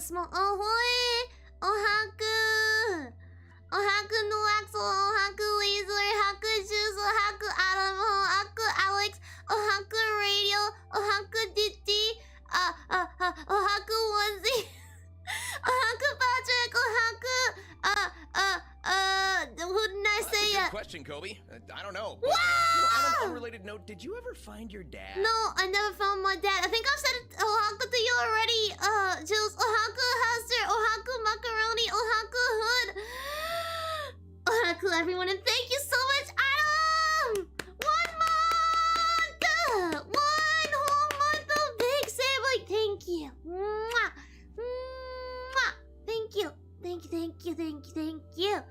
small. Ahoy! Ohaku! Ohaku no Axel, Ohaku Laser, Ohaku Juice, Ohaku Adam, Ohaku Alex, Ohaku Radio, Ohaku Ditty, Ohaku Onesie, Ohaku Patrick, Ohaku, who didn't I say That's a good question, Kobe. I don't know. But, wow! on an unrelated note, did you ever find your dad? No, I never found my dad. I think I've said Ohaku to you already. Jules, Ohaku Hester, Ohaku Macaroni, Ohaku Hood. Ohaku everyone, and thank you so much, Adam! 1 month! 1 whole month of Big Sable. Thank you. Mwah. Mwah. Thank you. Thank you, thank you, thank you, thank you.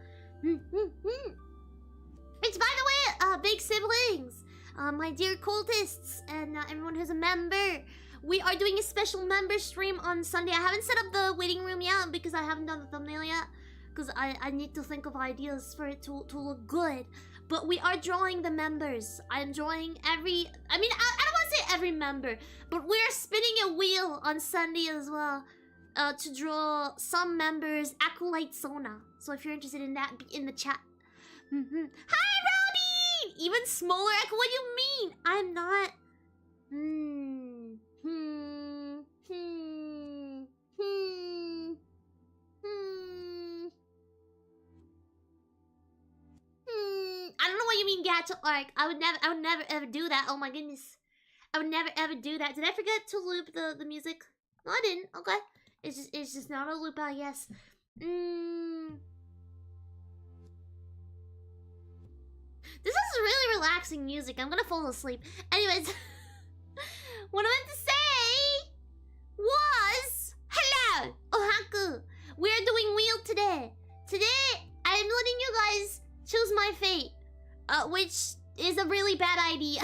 It's by the way, big siblings, my dear cultists, and everyone who's a member. We are doing a special member stream on Sunday. I haven't set up the waiting room yet because I haven't done the thumbnail yet. Because I need to think of ideas for it to look good. But we are drawing the members. I'm drawing every... I mean, I don't want to say every member. But we're spinning a wheel on Sunday as well. To draw some members, Akulyte Sona. So if you're interested in that, be in the chat. Hi, Rowdy! Even smaller Echo, what do you mean? I'm not... I don't know what you mean, Gacha Arc. I would never ever do that. Oh my goodness. I would never ever do that. Did I forget to loop the music? No, I didn't. Okay. It's just not a loop, I guess. This is really relaxing music. I'm gonna fall asleep. Anyways, what I meant to say was hello, Ohaku. We're doing wheel today. Today, I'm letting you guys choose my fate, which is a really bad idea.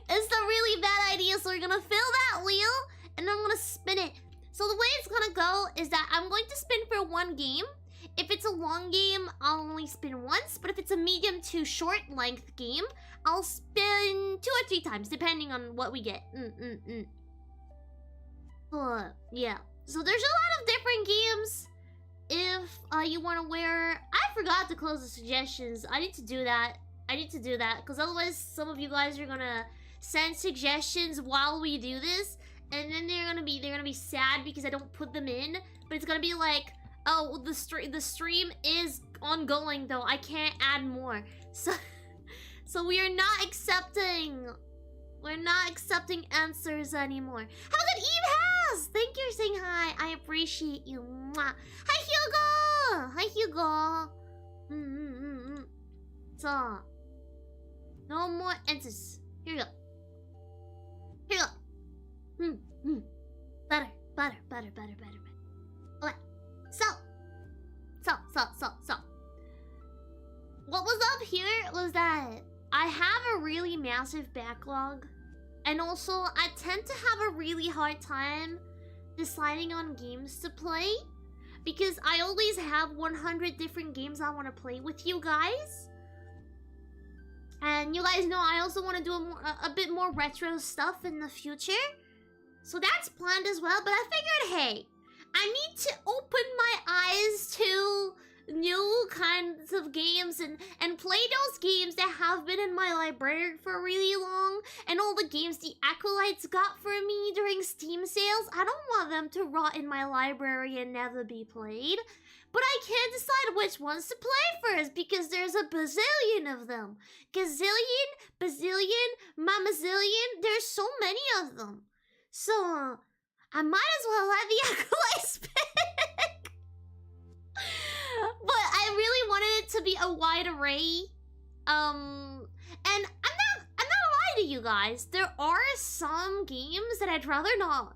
It's a really bad idea, so we're gonna fill that wheel, and I'm gonna spin it. So the way it's gonna go is that I'm going to spin for 1 game. If it's a long game, I'll only spin once, but if it's a medium to short length game, I'll spin 2 or 3 times, depending on what we get. Yeah. So there's a lot of different games. If you want to wear... I forgot to close the suggestions. I need to do that. Because otherwise some of you guys are gonna send suggestions while we do this, and then they're gonna be sad because I don't put them in. But it's gonna be like, oh, the stream is ongoing though. I can't add more. So we are not accepting. We're not accepting answers anymore. How good Eve has? Thank you for saying hi. I appreciate you. Mwah. Hi Hugo. So no more answers. Here we go. Better. Okay. So. What was up here was that I have a really massive backlog. And also, I tend to have a really hard time deciding on games to play. Because I always have 100 different games I want to play with you guys. And you guys know I also want to do a bit more retro stuff in the future. So that's planned as well. But I figured, hey, I need to open my eyes to new kinds of games and play those games that have been in my library for really long. And all the games the Akulytes got for me during Steam sales. I don't want them to rot in my library and never be played. But I can't decide which ones to play first because there's a bazillion of them. Gazillion, bazillion, mamazillion. There's so many of them. So, I might as well let the Akulytes pick. But I really wanted it to be a wide array. And I'm not gonna lie to you guys. There are some games that I'd rather not,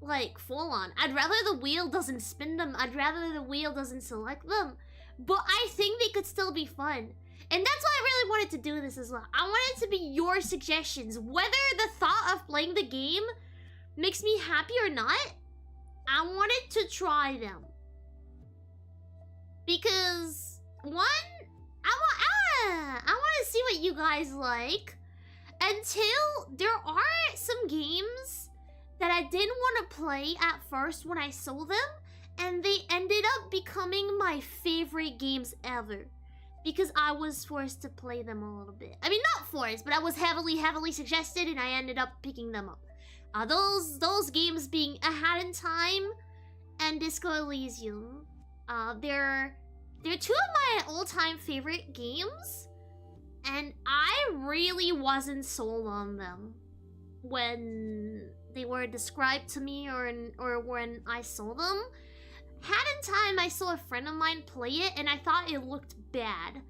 like, full on. I'd rather the wheel doesn't spin them. I'd rather the wheel doesn't select them. But I think they could still be fun. And that's why I really wanted to do this as well. I wanted it to be your suggestions. Whether the thought of playing the game makes me happy or not, I wanted to try them. Because, one, I want to see what you guys like. And two, there are some games that I didn't want to play at first when I sold them, and they ended up becoming my favorite games ever. Because I was forced to play them a little bit. I mean, not forced, but I was heavily suggested, and I ended up picking them up. Those games being A Hat in Time and Disco Elysium. They're two of my all-time favorite games, and I really wasn't sold on them when they were described to me or when I saw them. Hat in Time, I saw a friend of mine play it, and I thought it looked bad.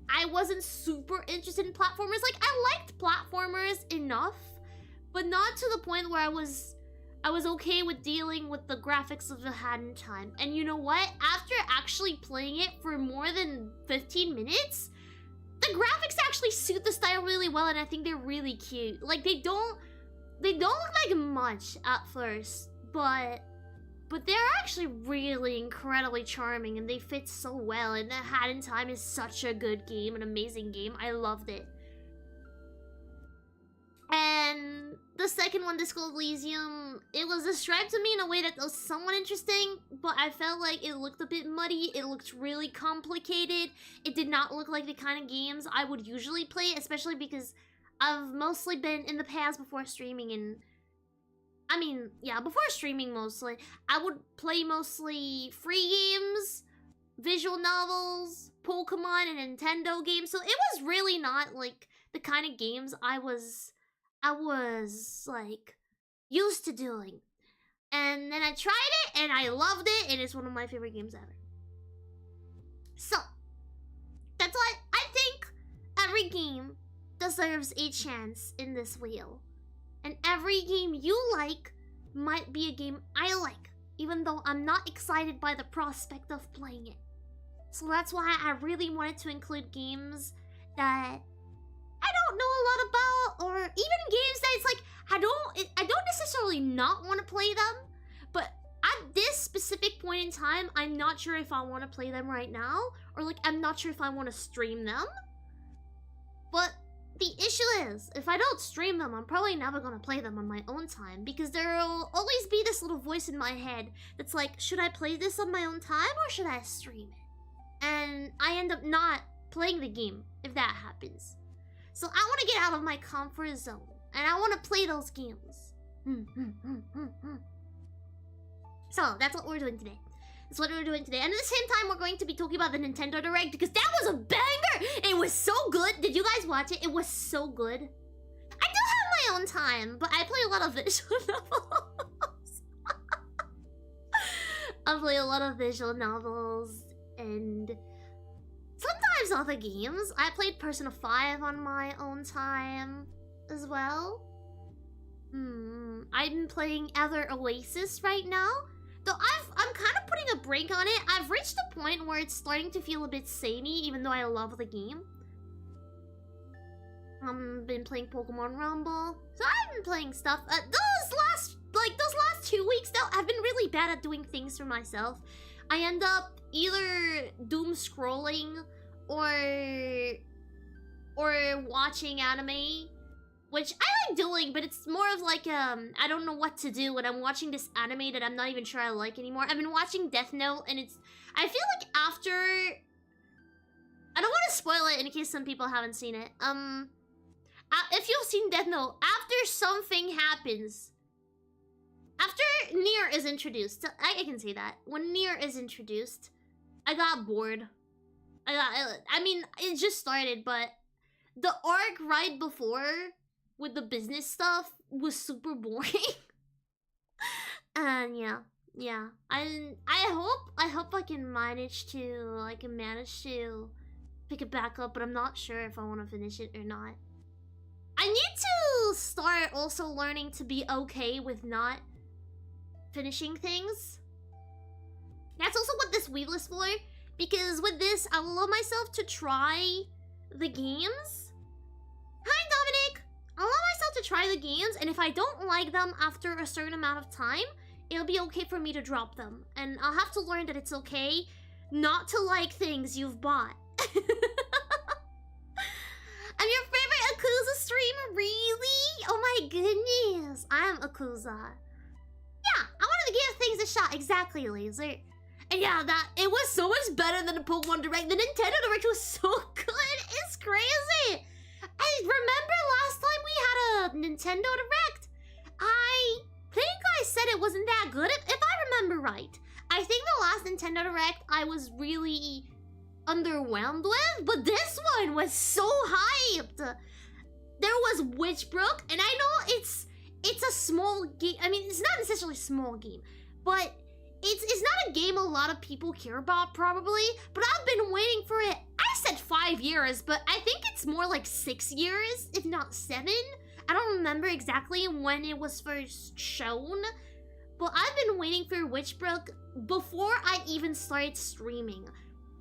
I wasn't super interested in platformers. Like, I liked platformers enough, but not to the point where I was okay with dealing with the graphics of A Hat in Time. And you know what? After actually playing it for more than 15 minutes, the graphics actually suit the style really well, and I think they're really cute. Like, they don't look like much at first, but they're actually really incredibly charming, and they fit so well, and A Hat in Time is such a good game, an amazing game. I loved it. And the second one, Disco Elysium, it was described to me in a way that was somewhat interesting, but I felt like it looked a bit muddy, it looked really complicated, it did not look like the kind of games I would usually play, especially because I've mostly been in the past before streaming, and I mean, yeah, before streaming mostly, I would play mostly free games, visual novels, Pokemon, and Nintendo games. So it was really not like the kind of games I was like used to doing. And then I tried it and I loved it, and it's one of my favorite games ever. So that's why I think every game deserves a chance in this wheel. And every game you like might be a game I like, even though I'm not excited by the prospect of playing it. So that's why I really wanted to include games that I don't know a lot about, or even games that it's like, I don't necessarily not want to play them, but at this specific point in time, I'm not sure if I want to play them right now, or like, I'm not sure if I want to stream them. But the issue is, if I don't stream them, I'm probably never gonna play them on my own time, because there'll always be this little voice in my head that's like, should I play this on my own time or should I stream it? And I end up not playing the game if that happens. So I want to get out of my comfort zone, and I want to play those games. So that's what we're doing today. That's what we're doing today. And at the same time, we're going to be talking about the Nintendo Direct, because that was a banger! It was so good. Did you guys watch it? It was so good. I do have my own time, but I play a lot of visual novels. I play a lot of visual novels, and sometimes other games. I played Persona 5 on my own time as well. I'm playing Ether Oasis right now. Though I'm kind of putting a break on it. I've reached a point where it's starting to feel a bit samey, even though I love the game. Been playing Pokemon Rumble. So I've been playing stuff. Those last 2 weeks though, I've been really bad at doing things for myself. I end up either doom scrolling or watching anime, which I like doing, but it's more of like, I don't know what to do when I'm watching this anime that I'm not even sure I like anymore. I've been watching Death Note, and I feel like after... I don't want to spoil it in case some people haven't seen it. If you've seen Death Note, after something happens... After Nier is introduced, I can say that. When Nier is introduced, I got bored. I mean, it just started, but the arc right before with the business stuff was super boring. And yeah. I hope I can manage to pick it back up, but I'm not sure if I want to finish it or not. I need to start also learning to be okay with not finishing things. That's also what this wheel is for, because with this, I will allow myself to try the games. Hi, Dominic! I'll allow myself to try the games, and if I don't like them after a certain amount of time, it'll be okay for me to drop them. And I'll have to learn that it's okay not to like things you've bought. I'm your favorite Akuza streamer, really? Oh my goodness. I am Akuza. Yeah, I wanted to give things a shot. Exactly, Laser. And yeah, it was so much better than the Pokemon Direct. The Nintendo Direct was so good. It's crazy. I remember last time we had a Nintendo Direct, I think I said it wasn't that good, if I remember right. I think the last Nintendo Direct I was really underwhelmed with, but this one was so hyped. There was Witchbrook, and I know it's a small game. I mean, it's not necessarily a small game, but it's not a game a lot of people care about probably, but I've been waiting for it. I said 5 years, but I think it's more like 6 years, if not 7. I don't remember exactly when it was first shown, but I've been waiting for Witchbrook before I even started streaming.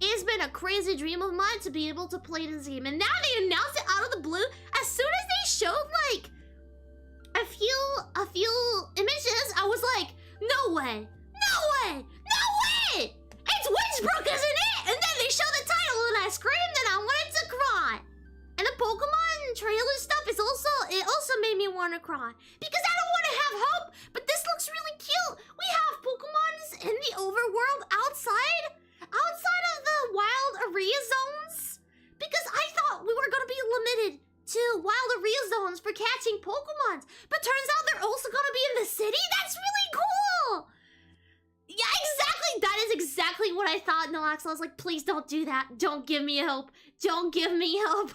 It's been a crazy dream of mine to be able to play this game, and now they announced it out of the blue. As soon as they showed like a few images, I was like, no way, no way, no way! It's Witchbrook, isn't it? And then they showed the title and I screamed and I wanted to cry. And the Pokemon trailer stuff is also made me want to cry. Because I don't want to have hope, but this looks really cute. We have Pokemons in the overworld outside of the wild area zones. Because I thought we were going to be limited to wild area zones for catching Pokemons. But turns out they're also going to be in the city? That's really cool! Yeah, exactly! That is exactly what I thought, Noax. I was like, please don't do that. Don't give me hope. Don't give me hope.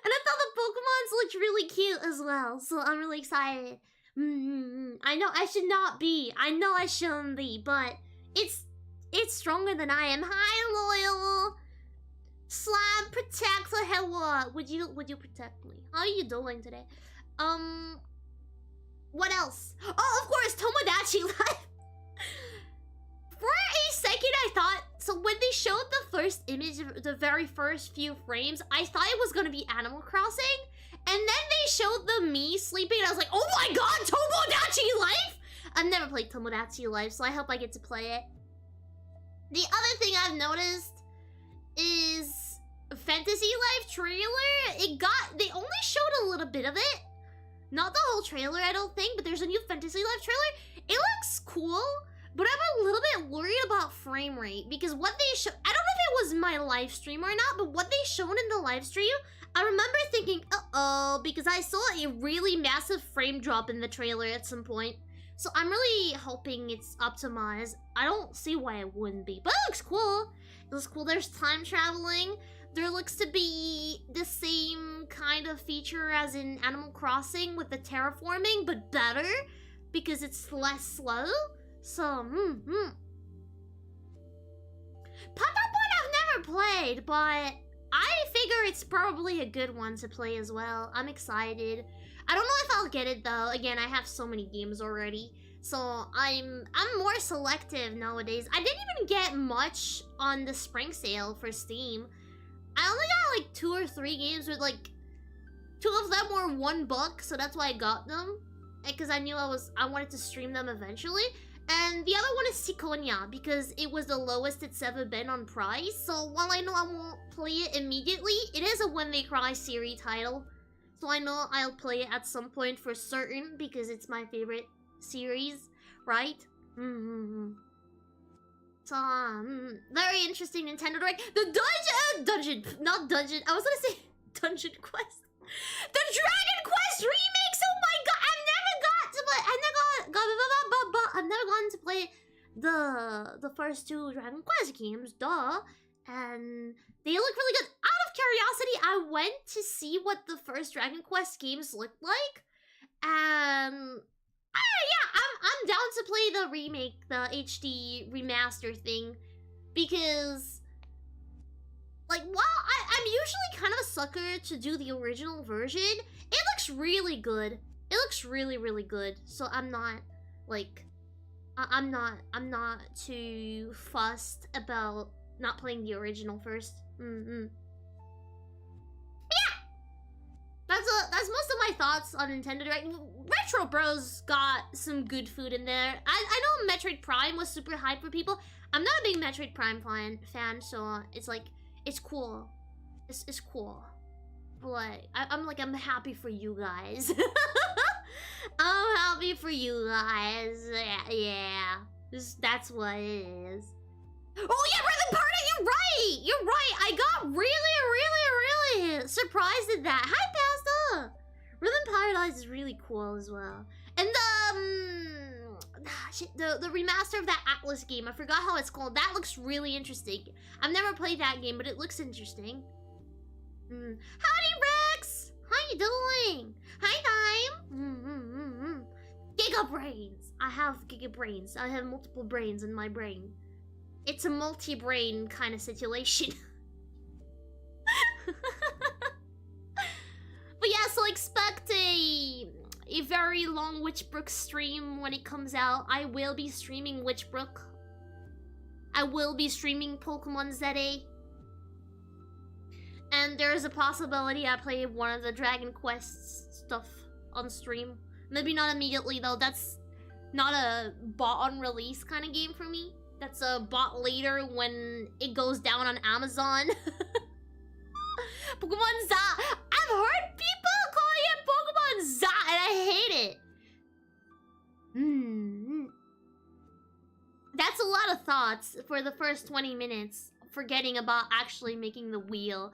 And I thought the Pokemons looked really cute as well, so I'm really excited. I know I should not be. I know I shouldn't be, but it's stronger than I am. Hi, Loyal. Slab, protect the hell what? Would you protect me? How are you doing today? What else? Oh, of course, Tomodachi Life. For a second, I thought, so when they showed the first image of the very first few frames, I thought it was gonna be Animal Crossing. And then they showed the me sleeping, and I was like, oh my god, Tomodachi Life! I've never played Tomodachi Life, so I hope I get to play it. The other thing I've noticed is Fantasy Life trailer. They only showed a little bit of it. Not the whole trailer, I don't think, but there's a new Fantasy Life trailer. It looks cool, but I'm a little bit worried about frame rate because what they showed, I don't know if it was my live stream or not, but what they showed in the live stream, I remember thinking, uh-oh, because I saw a really massive frame drop in the trailer at some point. So I'm really hoping it's optimized. I don't see why it wouldn't be, but it looks cool. It looks cool. There's time traveling. There looks to be the same kind of feature as in Animal Crossing with the terraforming, but better because it's less slow. So, Patapon I've never played, but I figure it's probably a good one to play as well. I'm excited. I don't know if I'll get it though. Again, I have so many games already. So I'm more selective nowadays. I didn't even get much on the spring sale for Steam. I only got like 2 or 3 games with like 2 of them were $1, so that's why I got them. Because I knew I wanted to stream them eventually. And the other one is Ciconia because it was the lowest it's ever been on price. So while I know I won't play it immediately, it is a When They Cry series title. So I know I'll play it at some point for certain because it's my favorite series, right? So, very interesting Nintendo Direct. The not dungeon. I was gonna say Dungeon Quest. The Dragon Quest remakes. Oh my god! I've never gotten to play the first 2 Dragon Quest games. Duh. And they look really good. Out of curiosity, I went to see what the first Dragon Quest games looked like, and yeah, I'm down to play the remake, the HD remaster thing, because like while I'm usually kind of a sucker to do the original version, it looks really good. It looks really, really good. So I'm not like I'm not too fussed about not playing the original first. That's most of my thoughts on Nintendo Direct. Retro Bros got some good food in there. I know Metroid Prime was super hyped for people. I'm not a big Metroid Prime fan, so it's like, it's cool. It's cool. But I'm happy for you guys. I'm happy for you guys. Yeah. That's what it is. Oh yeah, Rhythm Party, you're right! You're right! I got really surprised at that. Hi, Pasta! Rhythm Paradise is really cool as well. And the remaster of that Atlas game, I forgot how it's called. That looks really interesting. I've never played that game, but it looks interesting. Howdy, Rex! How you doing? Hi, Time! Giga Brains! I have Giga Brains. I have multiple brains in my brain. It's a multi-brain kind of situation. But yeah, so expect a very long Witchbrook stream when it comes out. I will be streaming Witchbrook. I will be streaming Pokemon ZA. And there's a possibility I play one of the Dragon Quest stuff on stream. Maybe not immediately though, that's not a bought on release kind of game for me. That's a bought later when it goes down on Amazon. Pokemon Za! I've heard people calling it Pokemon Za and I hate it! That's a lot of thoughts for the first 20 minutes, forgetting about actually making the wheel.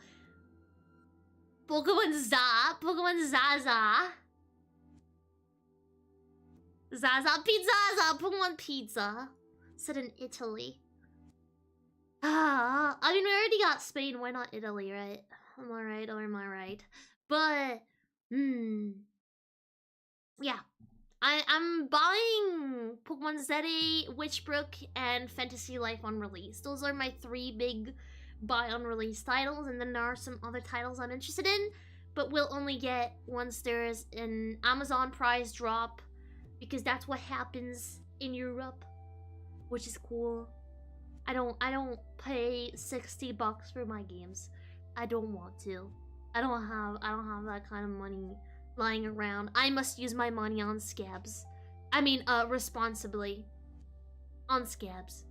Pokemon Za, Pokemon Zaza. Zaza Pizza, Pokemon Pizza. Said in Italy. I mean, we already got Spain, why not Italy, right? Am I right or am I right? But, yeah. I'm buying Pokemon ZA, Witchbrook, and Fantasy Life on release. Those are my 3 big buy on release titles, and then there are some other titles I'm interested in, but we'll only get once there's an Amazon price drop, because that's what happens in Europe, which is cool. I don't pay $60 for my games. I don't want to. I don't have that kind of money lying around. I must use my money on scabs. I mean, responsibly. On scabs.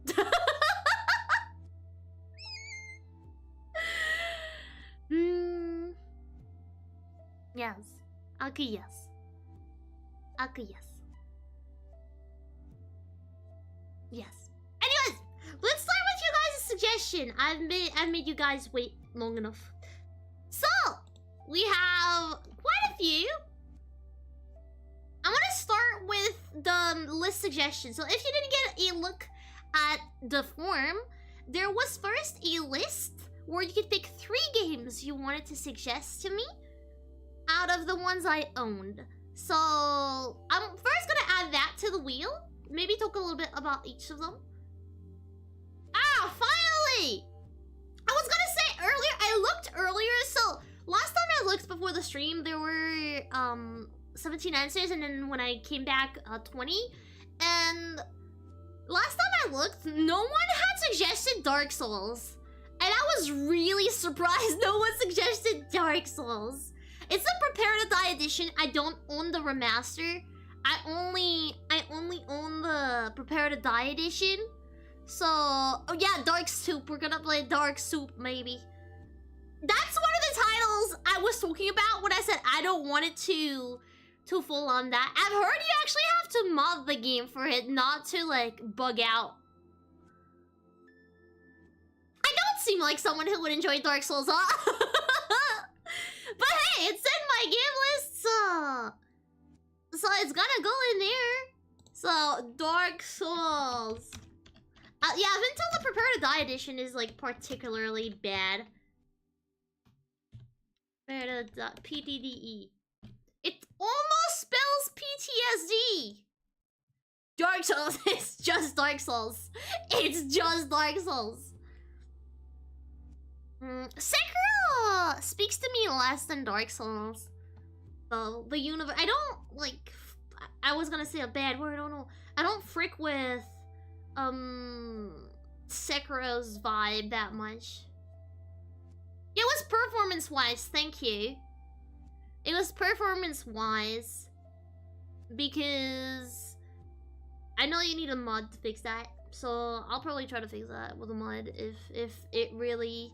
Yes. Aku yes. Aku yes. Yes. Anyways, let's start with you guys' suggestion. I've made you guys wait long enough. So, we have quite a few. I'm gonna start with the list suggestions. So if you didn't get a look at the form, there was first a list where you could pick 3 games you wanted to suggest to me out of the ones I owned. So I'm first gonna add that to the wheel. Maybe talk a little bit about each of them. Ah, finally! I was gonna say earlier, I looked earlier, so last time I looked before the stream, there were 17 answers, and then when I came back, 20. And last time I looked, no one had suggested Dark Souls. And I was really surprised no one suggested Dark Souls. It's a Prepare to Die edition. I don't own the remaster. I only own the Prepare to Die edition. So, oh yeah, Dark Soup. We're gonna play Dark Soup, maybe. That's one of the titles I was talking about when I said I don't want it to full on that. I've heard you actually have to mod the game for it not to, like, bug out. I don't seem like someone who would enjoy Dark Souls, huh? But hey, it's in my game list, so it's gonna go in there. So, Dark Souls. Yeah, I've been told the Prepare to Die edition is, like, particularly bad. Prepare to Die, PTDE. It almost spells PTSD! Dark Souls is just Dark Souls. It's just Dark Souls. Sekiro speaks to me less than Dark Souls. So, the universe... I don't, like... I was gonna say a bad word, I don't know. I don't frick with... Sekiro's vibe that much. It was performance-wise, thank you. It was performance-wise. Because... I know you need a mod to fix that. So, I'll probably try to fix that with a mod if it really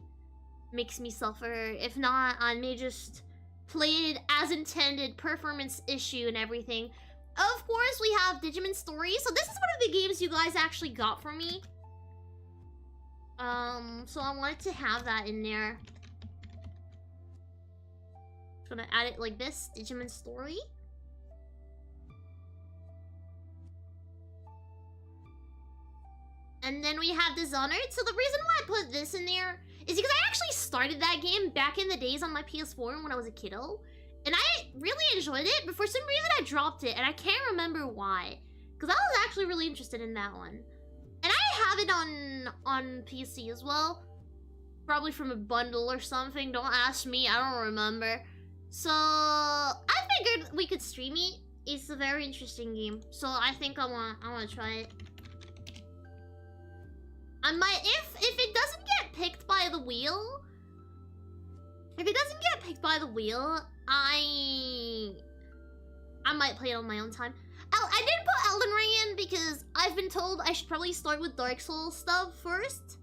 makes me suffer. If not, I may just played it as intended, performance issue and everything. Of course, we have Digimon Story. So this is one of the games you guys actually got for me. So I wanted to have that in there. Just gonna add it like this, Digimon Story. And then we have Dishonored. So the reason why I put this in there is because I actually started that game back in the days on my PS4 when I was a kiddo. And I really enjoyed it, but for some reason I dropped it, and I can't remember why. Because I was actually really interested in that one. And I have it on PC as well. Probably from a bundle or something. Don't ask me, I don't remember. So I figured we could stream it. It's a very interesting game. So I think I wanna try it. I might, if it doesn't get picked by the wheel, I might play it on my own time. I didn't put Elden Ring in because I've been told I should probably start with Dark Souls stuff first,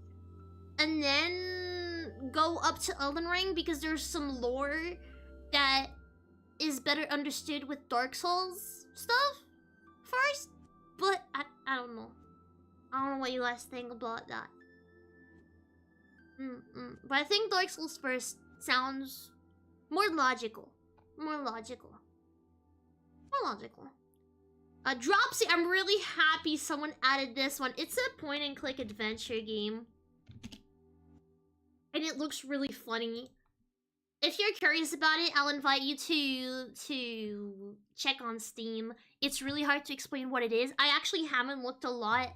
and then go up to Elden Ring because there's some lore that is better understood with Dark Souls stuff first. But I don't know. I don't know what you guys think about that. But I think Dark Souls first sounds more logical. Dropsy, I'm really happy someone added this one. It's a point-and-click adventure game. And it looks really funny. If you're curious about it, I'll invite you to check on Steam. It's really hard to explain what it is. I actually haven't looked a lot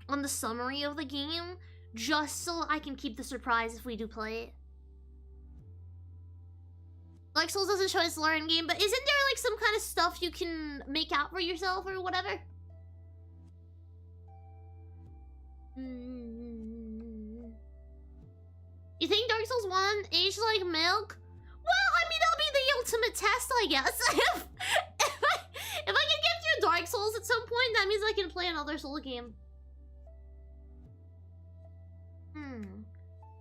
on the summary of the game, just so I can keep the surprise if we do play it. Dark Souls doesn't show its lore in game, but isn't there like some kind of stuff you can make out for yourself or whatever? You think Dark Souls 1 aged like milk? Well, I mean, that'll be the ultimate test, I guess. If I can get through Dark Souls at some point, that means I can play another Soul game.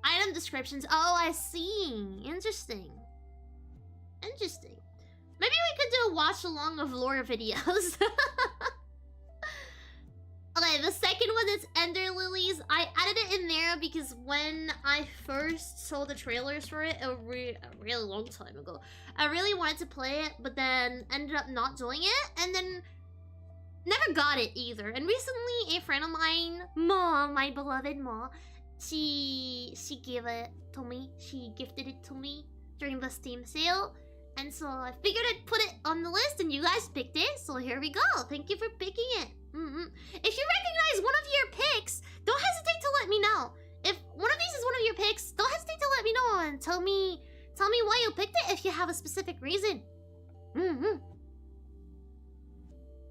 Item descriptions. Oh, I see. Interesting. Maybe we could do a watch along of lore videos. Okay, the second one is Ender Lilies. I added it in there because when I first saw the trailers for it a really long time ago, I really wanted to play it, but then ended up not doing it, and then never got it either. And recently, a friend of mine, Ma, my beloved Ma, she gave it to me. She gifted it to me during the Steam sale. And so I figured I'd put it on the list, and you guys picked it, so here we go. Thank you for picking it. If you recognize one of your picks, don't hesitate to let me know. If one of these is one of your picks, don't hesitate to let me know and tell me why you picked it if you have a specific reason.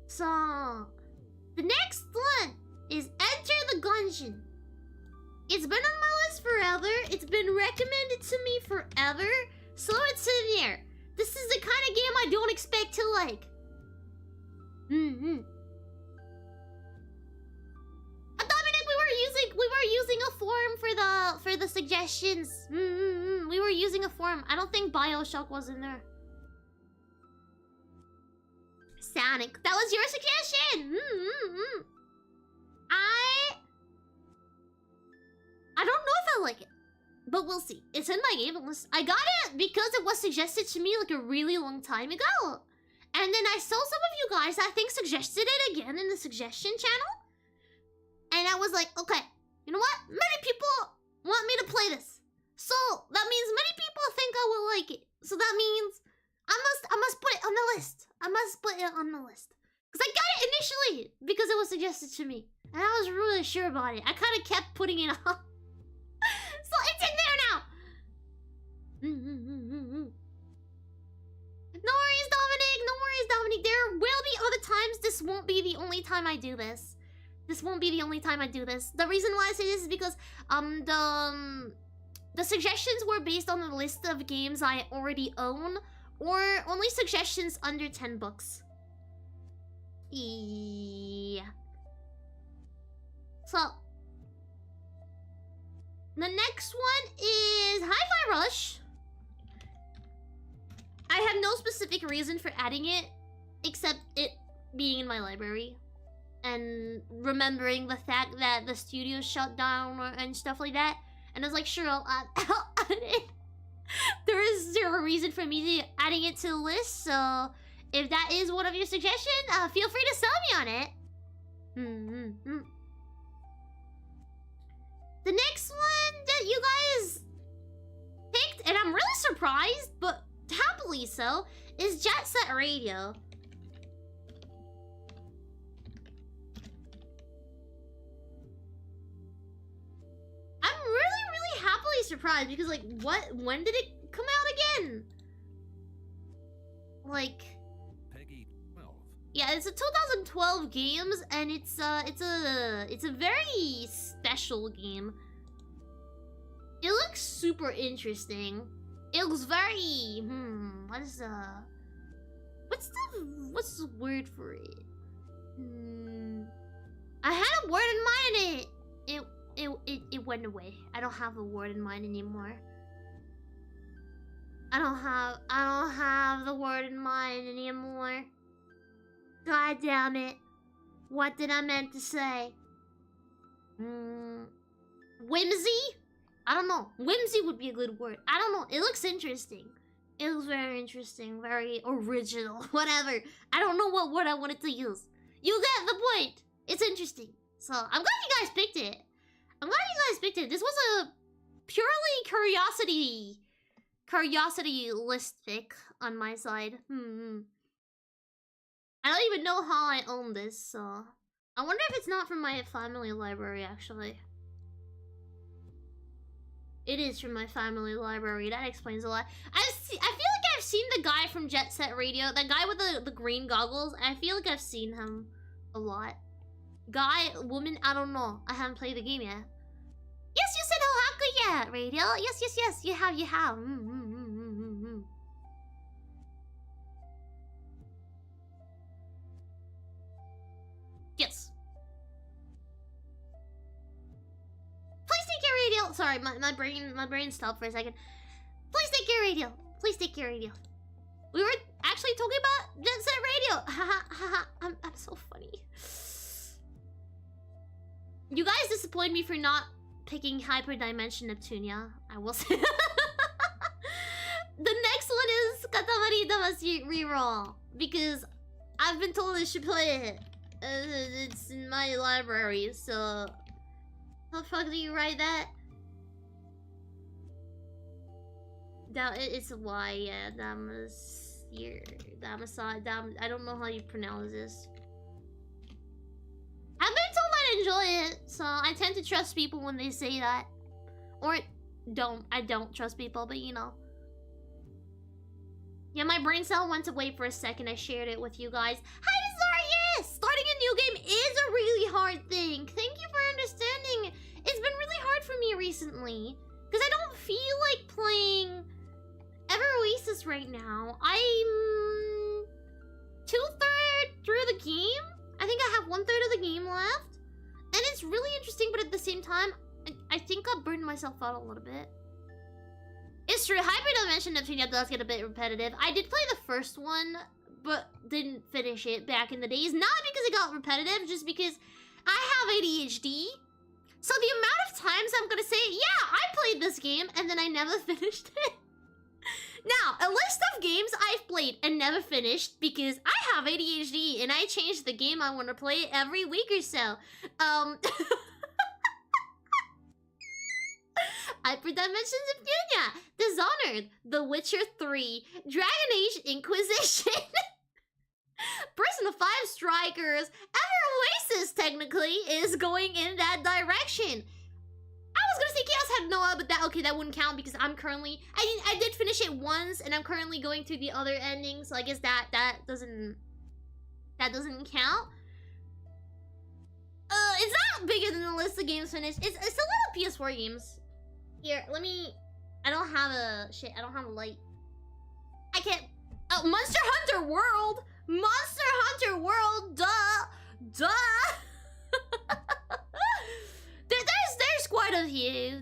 So the next one is Enter the Gungeon. It's been on my list forever. It's been recommended to me forever, so it's in there. This is the kind of game I don't expect to like. Dominic, we were using a form for the suggestions. We were using a form. I don't think BioShock was in there. Sonic, that was your suggestion. I don't know if I like it, but we'll see. It's in my game list. I got it because it was suggested to me like a really long time ago. And then I saw some of you guys, I think, suggested it again in the suggestion channel. And I was like, okay, you know what? Many people want me to play this. So that means many people think I will like it. So that means I must put it on the list. I must put it on the list. Because I got it initially because it was suggested to me. And I was really sure about it. I kind of kept putting it on. So it's in there now. No worries, Dominic. No worries, Dominic. There will be other times. This won't be the only time I do this. The reason why I say this is because the suggestions were based on a list of games I already own, or only suggestions under 10 bucks. Yeah. So the next one is Hi-Fi Rush. I have no specific reason for adding it, except it being in my library. And remembering the fact that the studio shut down and stuff like that. And I was like, sure, I'll add it. There is zero reason for me to adding it to the list, so if that is one of your suggestions, feel free to sell me on it. The next one that you guys picked, and I'm really surprised, but happily so, is Jet Set Radio. I'm really happily surprised because, like, when did it come out again? Like, Peggy 12. yeah, it's a 2012 games, and it's a very special game. It looks super interesting. It looks very what's the word for it? I had a word in mind and it went away. I don't have a word in mind anymore. I don't have the word in mind anymore. God damn it. What did I meant to say? Whimsy? I don't know. Whimsy would be a good word. I don't know. It looks interesting. It looks very interesting. Very original. Whatever. I don't know what word I wanted to use. You get the point. It's interesting. So, I'm glad you guys picked it. This was a purely curiosity list pick on my side. I don't even know how I own this, so... I wonder if it's not from my family library, actually. It is from my family library. That explains a lot. I feel like I've seen the guy from Jet Set Radio. That guy with the green goggles. I feel like I've seen him a lot. Guy, woman, I don't know. I haven't played the game yet. Yes, you said Ohaku yet, Radio. Yes. You have. Yes. Please take your radio. Sorry, my brain stopped for a second. Please take your radio. We were actually talking about Jet Set Radio. Haha. I'm so funny. You guys disappoint me for not picking Hyperdimension Neptunia. I will say. The next one is Katamari Damacy Reroll, because I've been told I should play it. It's in my library, so... How the fuck do you write that? It's a Y, yeah. I don't know how you pronounce this. I've been told I enjoy it, so I tend to trust people when they say that. Or I don't trust people, but you know. Yeah, my brain cell went away for a second. I shared it with you guys. Hi, Zarius! Starting a new game is a really hard thing. Thank you for understanding. It's been really hard for me recently. Because I don't feel like playing Ever Oasis right now. I'm 2/3 through the game. I think I have 1/3 of the game left. And it's really interesting, but at the same time, I think I burned myself out a little bit. It's true, Hyperdimension Neptunia does get a bit repetitive. I did play the first one, but didn't finish it back in the days. Not because it got repetitive, just because I have ADHD. So the amount of times I'm gonna say, yeah, I played this game, and then I never finished it. Now, a list of games I've played and never finished because I have ADHD and I change the game I want to play every week or so. Hyperdimension Neptunia, Dishonored, The Witcher 3, Dragon Age Inquisition, Persona 5 Strikers, Ever Oasis technically is going in that direction. I was gonna say Chaos had Noah, but that wouldn't count because I'm currently I did finish it once and I'm currently going through the other ending, so I guess that doesn't count. It's not bigger than the list of games finished. It's a lot of PS4 games. Here, I don't have a light. I can't. Oh, Monster Hunter World! Monster Hunter World! Duh!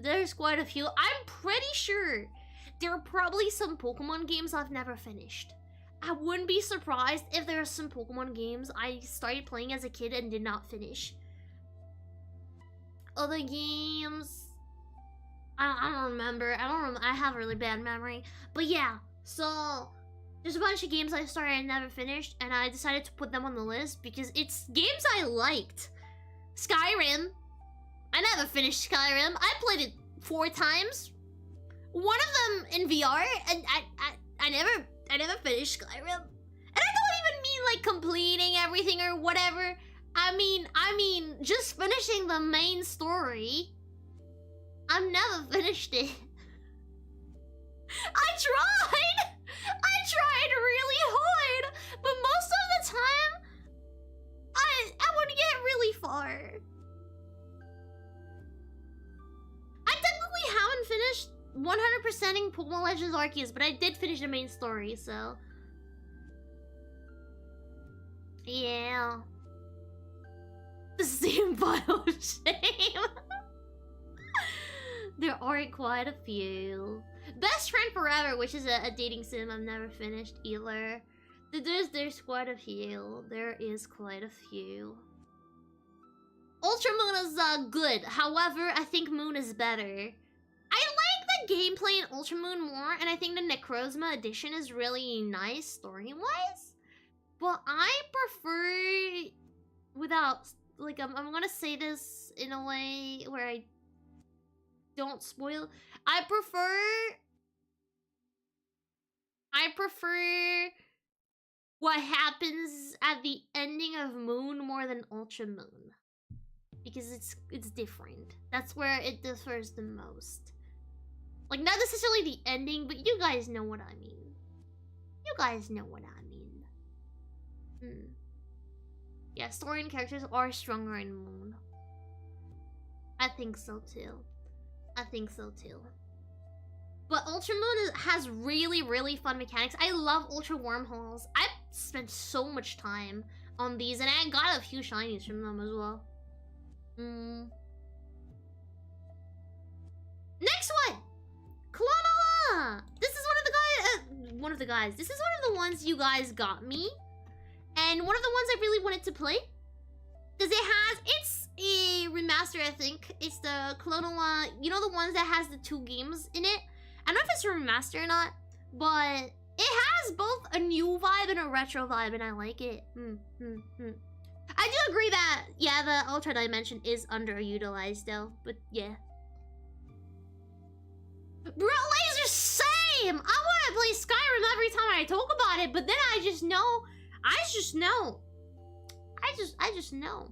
There's quite a few. I'm pretty sure there are probably some Pokemon games I've never finished. I wouldn't be surprised if there are some Pokemon games I started playing as a kid and did not finish. Other games... I don't remember. I have a really bad memory. But yeah, so... there's a bunch of games I started and never finished, and I decided to put them on the list because it's games I liked. Skyrim. I never finished Skyrim. I played it 4 times. One of them in VR, and I never finished Skyrim. And I don't even mean like completing everything or whatever. I mean just finishing the main story. I've never finished it. I tried really hard, but most of the time, I would get really far. I technically haven't finished 100%ing Pokemon Legends Arceus, but I did finish the main story, so... yeah. The same pile of shame. There are quite a few. Best Friend Forever, which is a dating sim I've never finished either. There's quite a few. There is quite a few. Ultra Moon is good. However, I think Moon is better. I like the gameplay in Ultra Moon more, and I think the Necrozma edition is really nice story-wise. But I prefer... without... like, I'm gonna say this in a way where I don't spoil. I prefer what happens at the ending of Moon more than Ultra Moon. Because it's different. That's where it differs the most. Like, not necessarily the ending, but you guys know what I mean. You guys know what I mean. Yeah, story and characters are stronger in Moon. I think so too. But Ultra Moon has really, really fun mechanics. I love Ultra Wormholes. I've spent so much time on these, and I got a few shinies from them as well. Next one! Klonoa! This is one of the guys. This is one of the ones you guys got me. And one of the ones I really wanted to play. Because it's a remaster, I think. It's the Klonoa, you know, the ones that has the 2 games in it? I don't know if it's a remaster or not, but it has both a new vibe and a retro vibe, and I like it. I do agree that, yeah, the Ultra Dimension is underutilized, though, but yeah. Bro, Laser, same! I want to play Skyrim every time I talk about it, but then I just know. I just know. I just know.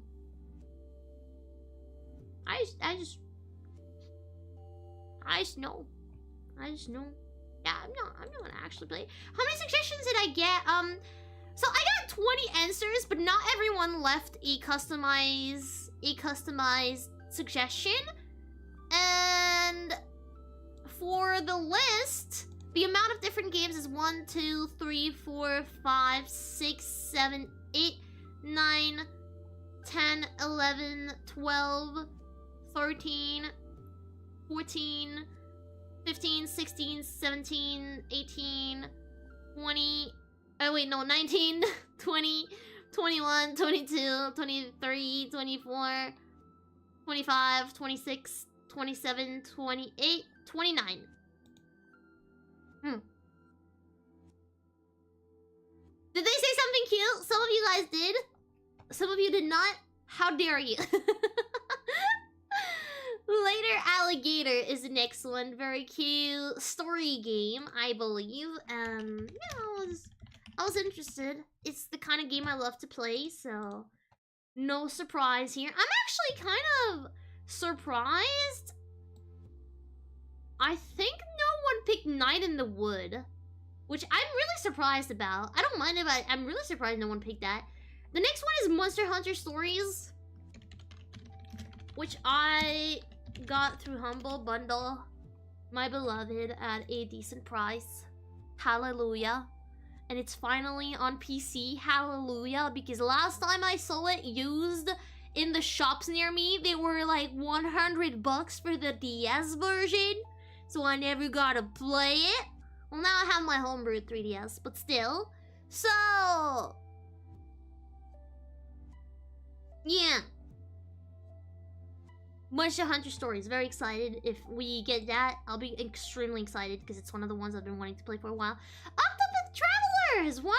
Yeah, I'm not gonna actually play. How many suggestions did I get? So I got 20 answers, but not everyone left a customized suggestion. And for the list, the amount of different games is 1, 2, 3, 4, 5, 6, 7, 8, 9, 10, 11, 12, 13, 14, 15, 16, 17, 18, 20, oh wait, no, 19, 20, 21, 22, 23, 24, 25, 26, 27, 28, 29. Did they say something cute? Some of you guys did. Some of you did not. How dare you? Later Alligator is the next one. Very cute story game, I believe. Yeah, I was interested. It's the kind of game I love to play, so no surprise here. I'm actually kind of surprised. I think no one picked Night in the Wood, which I'm really surprised about. I don't mind if I'm really surprised no one picked that. The next one is Monster Hunter Stories, which I got through Humble Bundle, my beloved, at a decent price. Hallelujah. And it's finally on PC. Hallelujah. Because last time I saw it used in the shops near me, they were like $100 for the DS version. so I never got to play it. Well, now I have my homebrew 3DS, but still. So... yeah. Monster Hunter Stories. Very excited. If we get that, I'll be extremely excited because it's one of the ones I've been wanting to play for a while. Octopath Traveler! One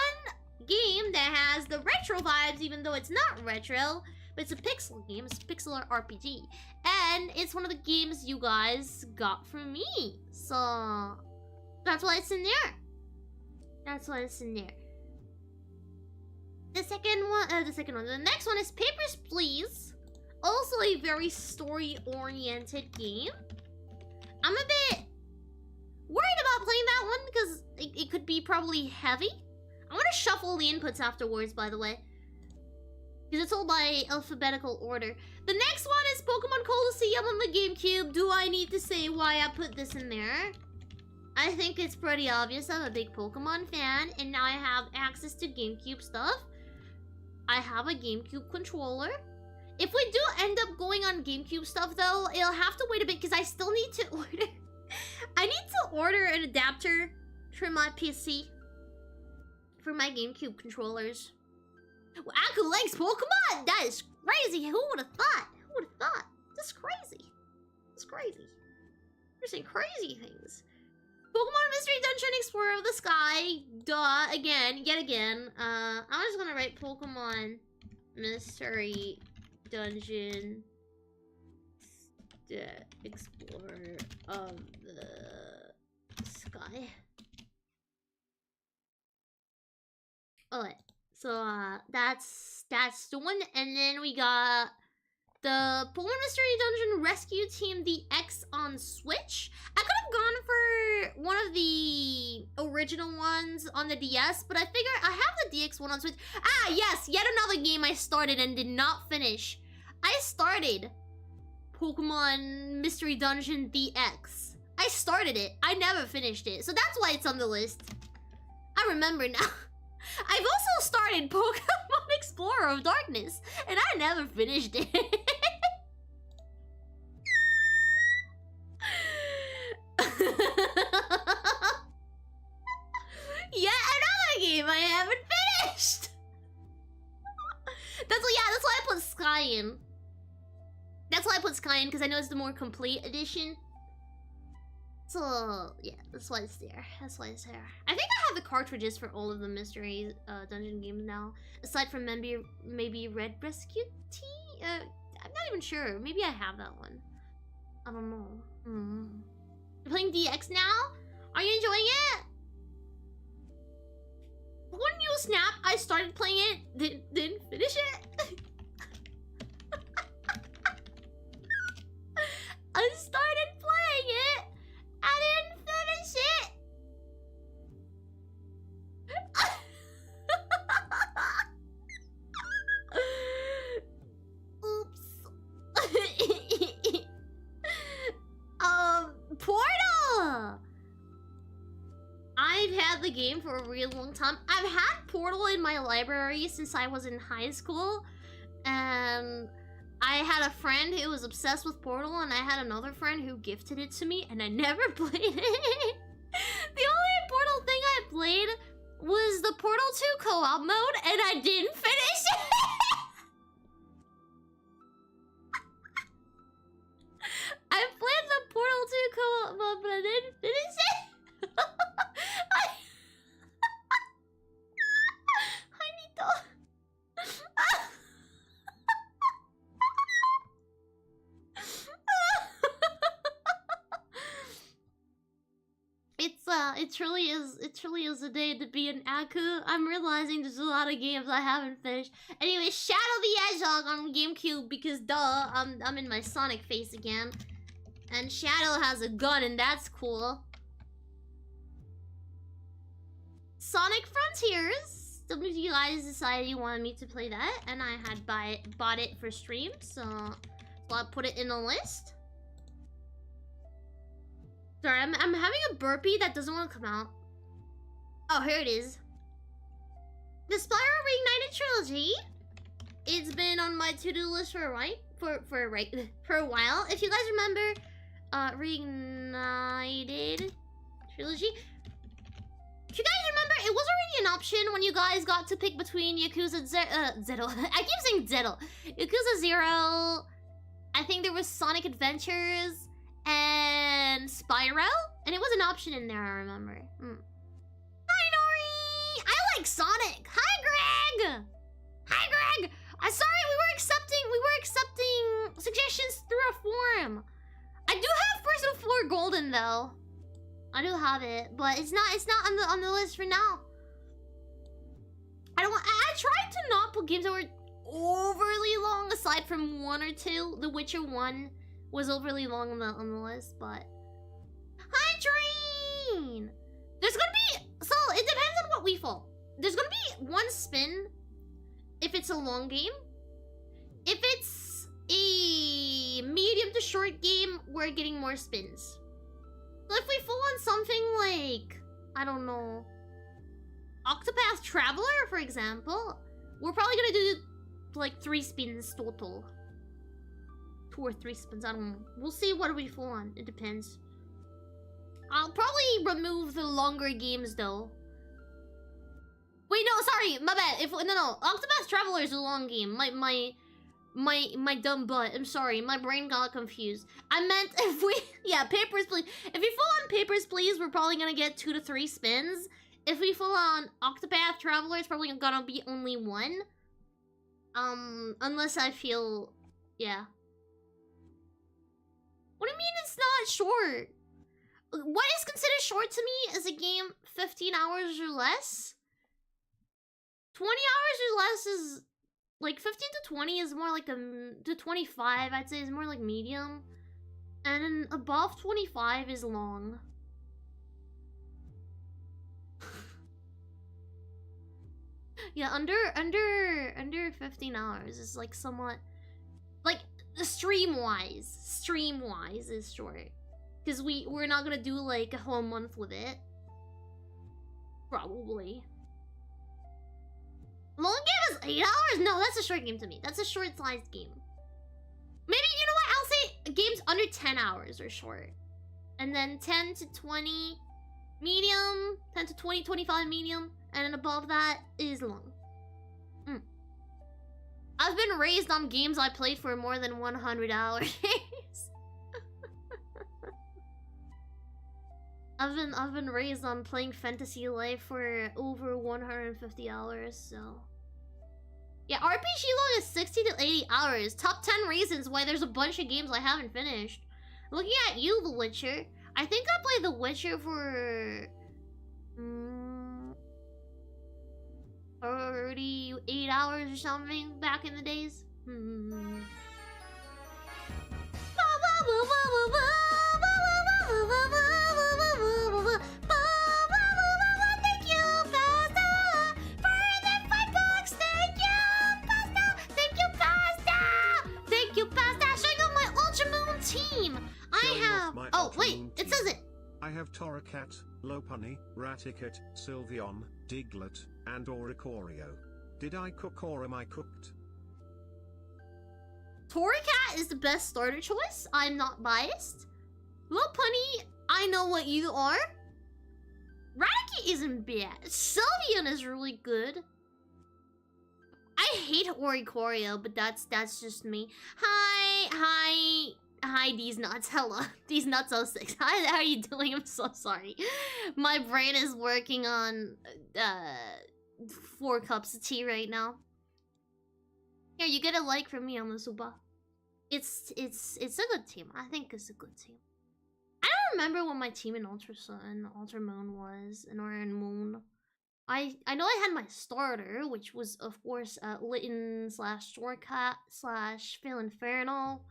game that has the retro vibes, even though it's not retro. But it's a pixel game. It's a pixel art RPG. And it's one of the games you guys got from me. So... that's why it's in there. That's why it's in there. The next one is Papers, Please. Also a very story-oriented game. I'm a bit worried about playing that one because it could be probably heavy. I'm gonna shuffle the inputs afterwards, by the way. Because it's all by alphabetical order. The next one is Pokemon Colosseum on the GameCube. Do I need to say why I put this in there? I think it's pretty obvious. I'm a big Pokemon fan, and now I have access to GameCube stuff. I have a GameCube controller. If we do end up going on GameCube stuff, though, it'll have to wait a bit because I still need to order... I need to order an adapter for my PC. For my GameCube controllers. Well, Aku likes Pokemon! That is crazy! Who would have thought? Who would have thought? That's crazy. That's crazy. You're saying crazy things. Pokemon Mystery Dungeon Explorer of the Sky. Duh. Again. Yet again. I'm just gonna write Pokemon Mystery Dungeon Explorer of the Sky. Alright. So, that's the one. And then we got the Pokemon Mystery Dungeon Rescue Team DX on Switch. I could have gone for one of the original ones on the DS, but I figure I have the DX one on Switch. Ah, yes, yet another game I started and did not finish. I started Pokemon Mystery Dungeon DX. I started it. I never finished it, so that's why it's on the list. I remember now. I've also started Pokemon Explorer of Darkness, and I never finished it. Yet another game I haven't finished. That's why I put Sky in. That's why I put Sky in, because I know it's the more complete edition. So, yeah, that's why it's there. That's why it's there. I think I have the cartridges for all of the Mystery Dungeon games now. Aside from maybe Red Rescue Tea? I'm not even sure. Maybe I have that one. I don't know. You're playing DX now? Are you enjoying it? When you snap, I started playing it, didn't finish it. I started playing it. I didn't finish it. Oops. Portal. I've had the game for a real long time. I've had Portal in my library since I was in high school, and I had a friend who was obsessed with Portal, and I had another friend who gifted it to me, and I never played it. The only Portal thing I played was the Portal 2 co-op mode, and I didn't finish it. I played the Portal 2 co-op mode, but I didn't finish it. I need to... It truly is a day to be an Aku. I'm realizing there's a lot of games I haven't finished. Anyway, Shadow the Hedgehog on GameCube, because duh, I'm in my Sonic face again. And Shadow has a gun, and that's cool. Sonic Frontiers. Some of you guys decided you wanted me to play that, and I had bought it for stream, so I put it in the list. Sorry, I'm having a burpee that doesn't want to come out. Oh, here it is. The Spyro Reignited Trilogy. It's been on my to-do list for a while. If you guys remember, Reignited Trilogy. Do you guys remember? It was already an option when you guys got to pick between Yakuza Zero. I keep saying Zero. Yakuza 0. I think there was Sonic Adventures and Spyro, and it was an option in there. I remember. Hi Nori. I like Sonic. Hi Greg. Hi Greg. I'm sorry. We were accepting suggestions through a forum. I do have Persona 4 Golden though. I do have it, but it's not on the list for now. I tried to not put games that were overly long, aside from 1 or 2. The Witcher 1 was overly long on the list, but hi Train! There's gonna be, so it depends on what we fall. There's gonna be 1 spin if it's a long game. If it's a medium to short game, we're getting more spins. So if we fall on something like, I don't know, Octopath Traveler, for example, we're probably gonna do like 3 spins total. 2 or 3 spins, I don't know. We'll see what we fall on. It depends. I'll probably remove the longer games though. Wait, no, sorry, my bad. No, Octopath Traveler is a long game. My dumb butt. I'm sorry, my brain got confused. I meant if we, yeah, Papers, Please. If we fall on Papers, Please, we're probably gonna get 2 to 3 spins. If we fall on Octopath Traveler, it's probably gonna be only 1. Unless I feel, yeah. What do you mean it's not short? What is considered short to me is a game 15 hours or less. 20 hours or less is like 15 to 20 is more like to 25, I'd say is more like medium. And then above 25 is long. Yeah, under 15 hours is like somewhat like stream wise is short. Cause we're not gonna do like a whole month with it. Probably. Long game is 8 hours? No, that's a short game to me. That's a short-sized game. Maybe, you know what? I'll say games under 10 hours are short. And then 10 to 20 medium, 10 to 20, 25 medium, and then above that is long. I've been raised on games I played for more than 100 hours. I've been raised on playing Fantasy Life for over 150 hours, so yeah, RPG long is 60 to 80 hours. Top 10 reasons why there's a bunch of games I haven't finished. Looking at you, The Witcher. I think I played The Witcher for 38 hours or something back in the days. Thank you, Pasta, for the $5. Thank you, Pasta. Thank you, Pasta. Showing off my Ultra Moon team. I have. Oh wait, it says it. I have Torracat, Lopunny, Raticat, Sylveon, Diglett, and Oricorio. Did I cook or am I cooked? Torracat is the best starter choice. I'm not biased. Lopunny, I know what you are. Raticat isn't bad. Sylveon is really good. I hate Oricorio, but that's just me. Hi, Deez Nuts. Hello. Deez Nuts 06. Hi, how are you doing? I'm so sorry. My brain is working on 4 cups of tea right now. Here, you get a like from me on the Suba. It's a good team. I think it's a good team. I don't remember what my team in Ultra Sun, Ultra Moon was, and Iron Moon. I know I had my starter, which was of course Litten / Torracat / Phil Inferno.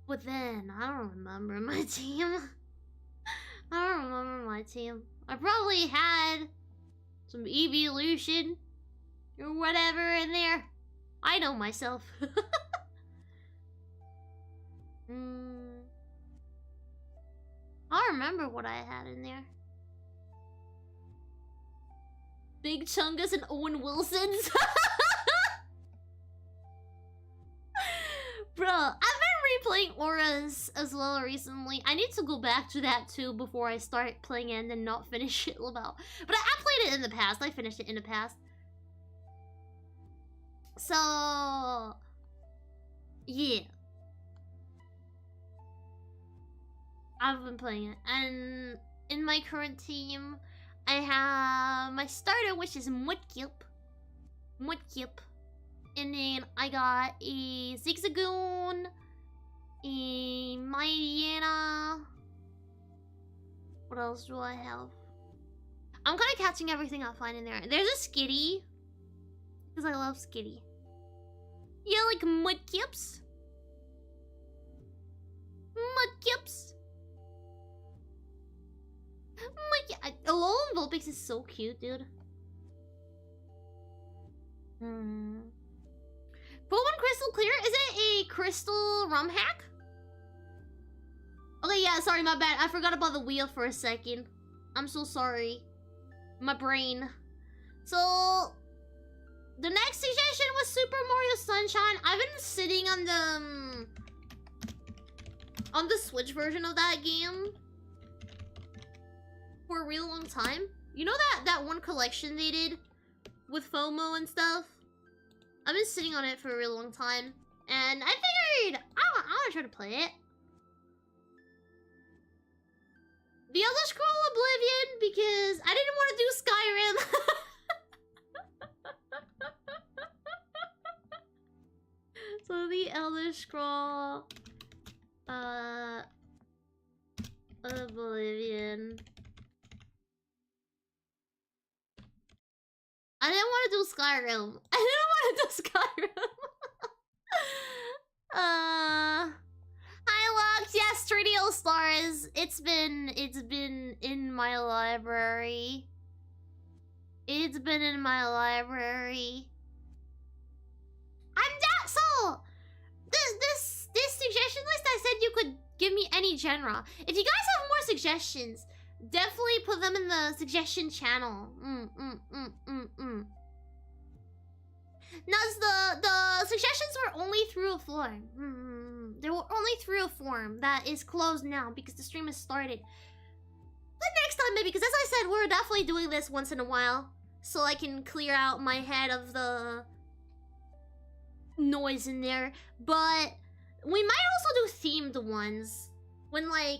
But then I don't remember my team. I don't remember my team. I probably had some evolution or whatever in there. I know myself. I remember what I had in there. Big Chungus and Owen Wilson's. Bro, I've been playing Auras as well recently. I need to go back to that too before I start playing it and then not finish it about. But I played it in the past. I finished it in the past. So yeah. I've been playing it. And in my current team, I have my starter, which is Mudkip. And then I got a Zigzagoon, a Mightyena. What else do I have? I'm kind of catching everything I find in there. There's a Skitty, because I love Skitty. Yeah, like Mudkips. Alolan Vulpix is so cute, dude. Pokemon Crystal Clear? Is it a crystal ROM hack? Okay, yeah, sorry, my bad. I forgot about the wheel for a second. I'm so sorry. My brain. So, the next suggestion was Super Mario Sunshine. I've been sitting on the Switch version of that game for a real long time. You know that one collection they did with FOMO and stuff? I've been sitting on it for a real long time, and I figured I want to try to play it. The Elder Scroll Oblivion, because I didn't want to do Skyrim. So the Elder Scroll Oblivion. I didn't want to do Skyrim. Hi Lux, yes, 3D All Stars. It's been in my library. I'm down. So this suggestion list, I said you could give me any genre. If you guys have more suggestions, definitely put them in the suggestion channel. Now, the suggestions were only through a form. They were only through a form that is closed now because the stream has started. But next time, maybe, because as I said, we're definitely doing this once in a while, so I can clear out my head of the noise in there. But we might also do themed ones when I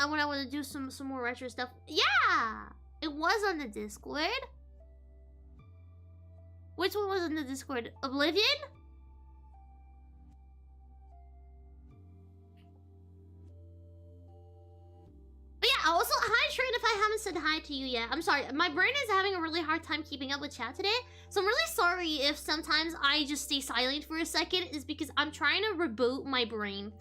want to do some more retro stuff. Yeah, it was on the Discord. Which one was in the Discord? Oblivion? But yeah, also, hi Train if I haven't said hi to you yet. I'm sorry, my brain is having a really hard time keeping up with chat today. So I'm really sorry if sometimes I just stay silent for a second. Is because I'm trying to reboot my brain.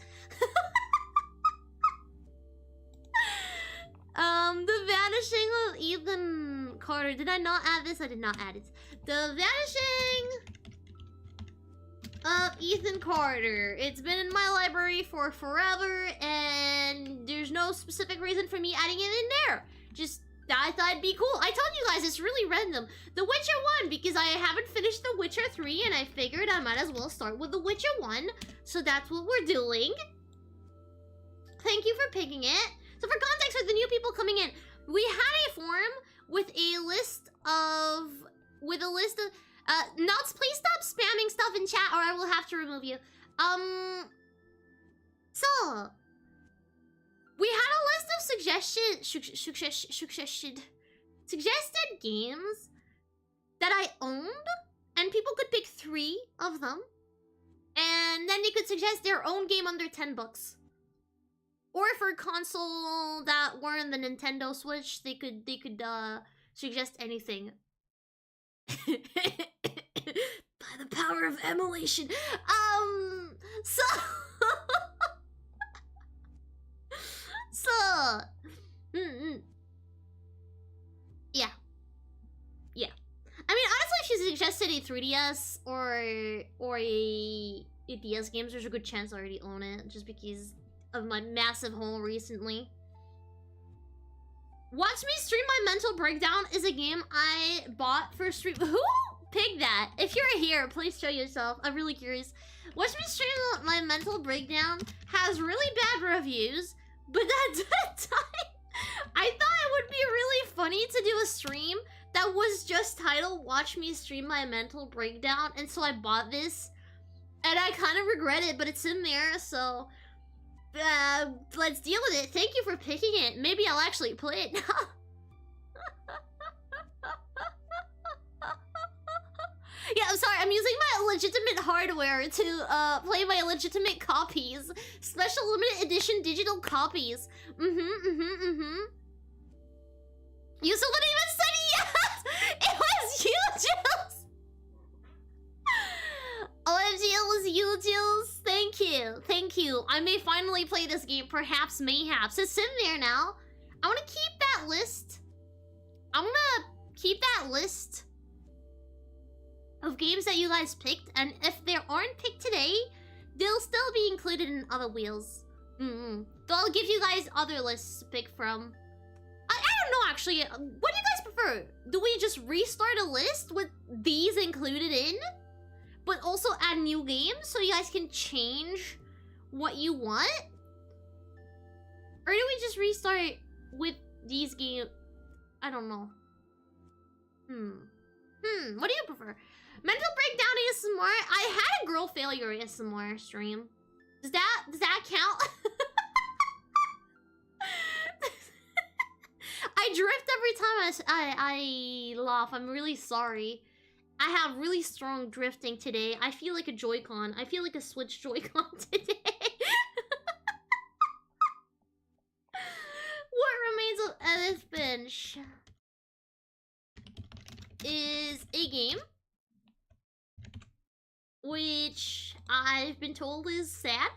The vanishing of Ethan Carter. Did I not add this? I did not add it. The vanishing of Ethan Carter. It's been in my library for forever, and there's no specific reason for me adding it in there. Just, I thought it'd be cool. I told you guys, it's really random. The Witcher 1, because I haven't finished The Witcher 3, and I figured I might as well start with The Witcher 1. So that's what we're doing. Thank you for picking it. So for context, for the new people coming in, we had a forum with a list of... Nuts, please stop spamming stuff in chat or I will have to remove you. So... we had a list of suggested games that I owned, and people could pick 3 of them. And then they could suggest their own game under 10 bucks. Or for a console that weren't the Nintendo Switch, they could suggest anything. By the power of emulation. Yeah. I mean, honestly, if she suggested a 3DS or a DS games, there's a good chance I already own it, just because of my massive haul recently. Watch Me Stream My Mental Breakdown is a game I bought for stream. Who? pick that? If you're here, please show yourself. I'm really curious. Watch me stream my mental breakdown has really bad reviews, but at that time, I thought it would be really funny to do a stream that was just titled "Watch Me Stream My Mental Breakdown," and so I bought this, and I kind of regret it, but it's in there, so let's deal with it. Thank you for picking it. Maybe I'll actually play it now. Yeah, I'm sorry, I'm using my legitimate hardware to play my legitimate copies. Special limited edition digital copies. You still didn't even say yes! It was you, Jules! OMG, it was you, Jules. Thank you, thank you. I may finally play this game, perhaps, mayhaps. It's in there now. I wanna keep that list. I'm gonna keep that list of games that you guys picked, and if they aren't picked today, they'll still be included in other wheels. So I'll give you guys other lists to pick from. I don't know, actually. What do you guys prefer? Do we just restart a list with these included in, but also add new games so you guys can change what you want? Or do we just restart with these games? I don't know. What do you prefer? Mental breakdown ASMR? I had a girl failure ASMR stream. Does that count? I drift every time I laugh. I'm really sorry. I have really strong drifting today. I feel like a Joy-Con. I feel like a Switch Joy-Con today. What remains of Edith Bench is a game which I've been told is sad,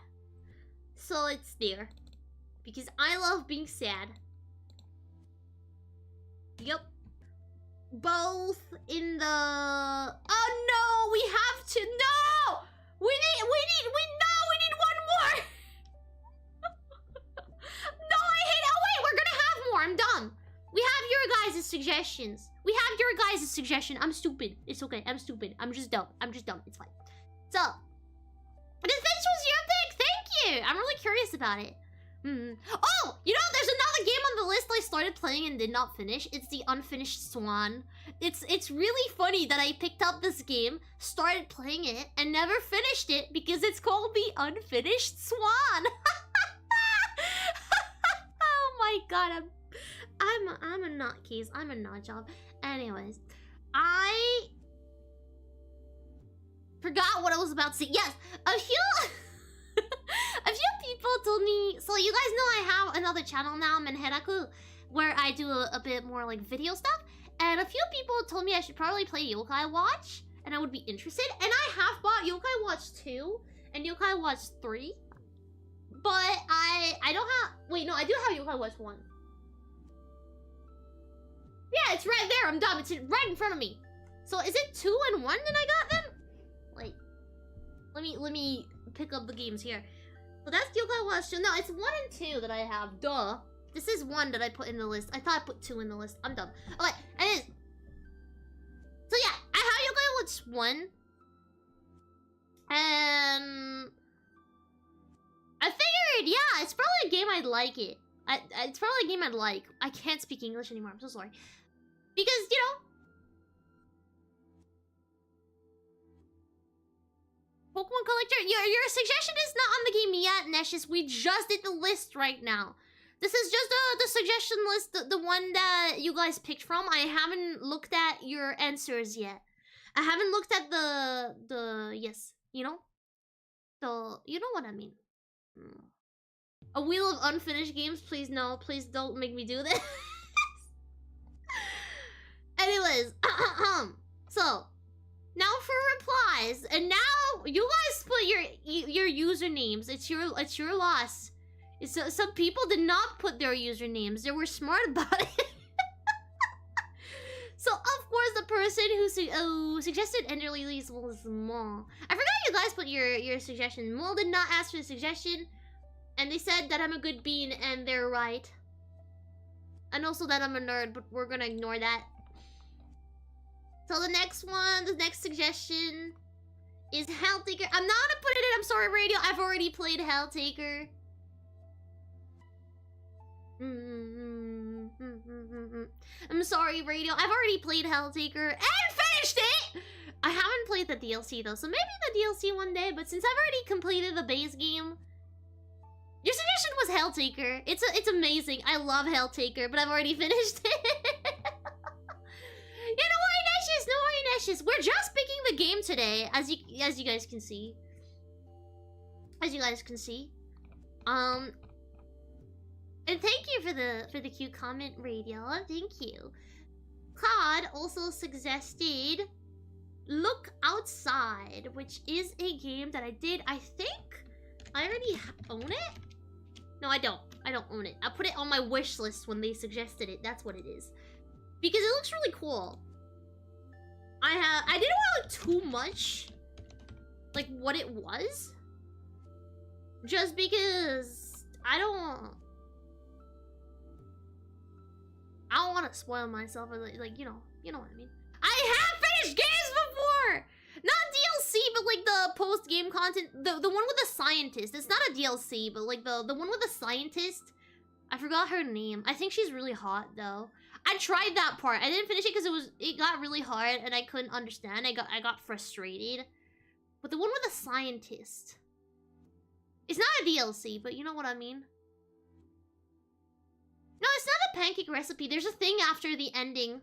so it's there because I love being sad. Yep. Both in the... Oh no, we have to... No! We need one more! No, I hate it. Oh wait, we're gonna have more. I'm dumb. We have your guys' suggestions. We have your guys' suggestion. I'm stupid. It's okay. I'm stupid. I'm just dumb. It's fine. So, this was your pick. Thank you. I'm really curious about it. Oh, you know, there's another game on the list I started playing and did not finish. It's the Unfinished Swan. It's really funny that I picked up this game, started playing it, and never finished it because it's called the Unfinished Swan. Oh my god, I'm a nutcase. I'm a nutjob. Anyways, I forgot what I was about to say. Yes, a few people told me. So you guys know I have another channel now, Menheraku, where I do a bit more like video stuff. And a few people told me I should probably play Yokai Watch, and I would be interested. And I have bought Yokai Watch 2 and Yokai Watch 3, but I don't have. Wait, no, I do have Yokai Watch 1. Yeah, it's right there. I'm dumb. It's right in front of me. So is it 2 and 1 that I got them? Like, let me pick up the games here. So that's Yokai Watch 2. No, it's 1 and 2 that I have. Duh. This is 1 that I put in the list. I thought I put 2 in the list. I'm dumb. Okay, and so yeah, I have Yokai Watch 1. And I figured, yeah, it's probably a game I'd like it. It's probably a game I'd like. I can't speak English anymore. I'm so sorry. Because, you know, Pokemon Collector, your suggestion is not on the game yet, Neshis. We just did the list right now. This is just the suggestion list, the one that you guys picked from. I haven't looked at your answers yet. I haven't looked at the yes, you know? You know what I mean. A wheel of unfinished games? Please no, please don't make me do this. Anyways, so now for replies, and now you guys put your usernames. It's your loss. Some people did not put their usernames. They were smart about it. So of course the person who suggested Ender Lilies was Mo. I forgot you guys put your suggestion. Mo did not ask for a suggestion, and they said that I'm a good bean, and they're right. And also that I'm a nerd, but we're gonna ignore that. So the next one, the next suggestion is Helltaker. I'm not gonna put it in. I'm sorry, Radio. I've already played Helltaker. I'm sorry, Radio. I've already played Helltaker and finished it. I haven't played the DLC though, so maybe the DLC one day. But since I've already completed the base game, your suggestion was Helltaker. It's amazing. I love Helltaker, but I've already finished it. Yeah, no worry, Neshes. No worry, Neshes. We're just picking the game today, as you guys can see. And thank you for the cute comment, Radio. Thank you. Cod also suggested Look Outside, which is a game that I did. I think I already own it. No, I don't. I don't own it. I put it on my wish list when they suggested it. That's what it is. Because it looks really cool. I didn't want like too much, like what it was, just because I don't want to spoil myself. Like you know what I mean. I have finished games before, not DLC, but like the post game content. The one with the scientist. It's not a DLC, but like the one with the scientist. I forgot her name. I think she's really hot though. I tried that part. I didn't finish it because it got really hard and I couldn't understand. I got frustrated. But the one with the scientist, it's not a DLC, but you know what I mean. No, it's not a pancake recipe. There's a thing after the ending.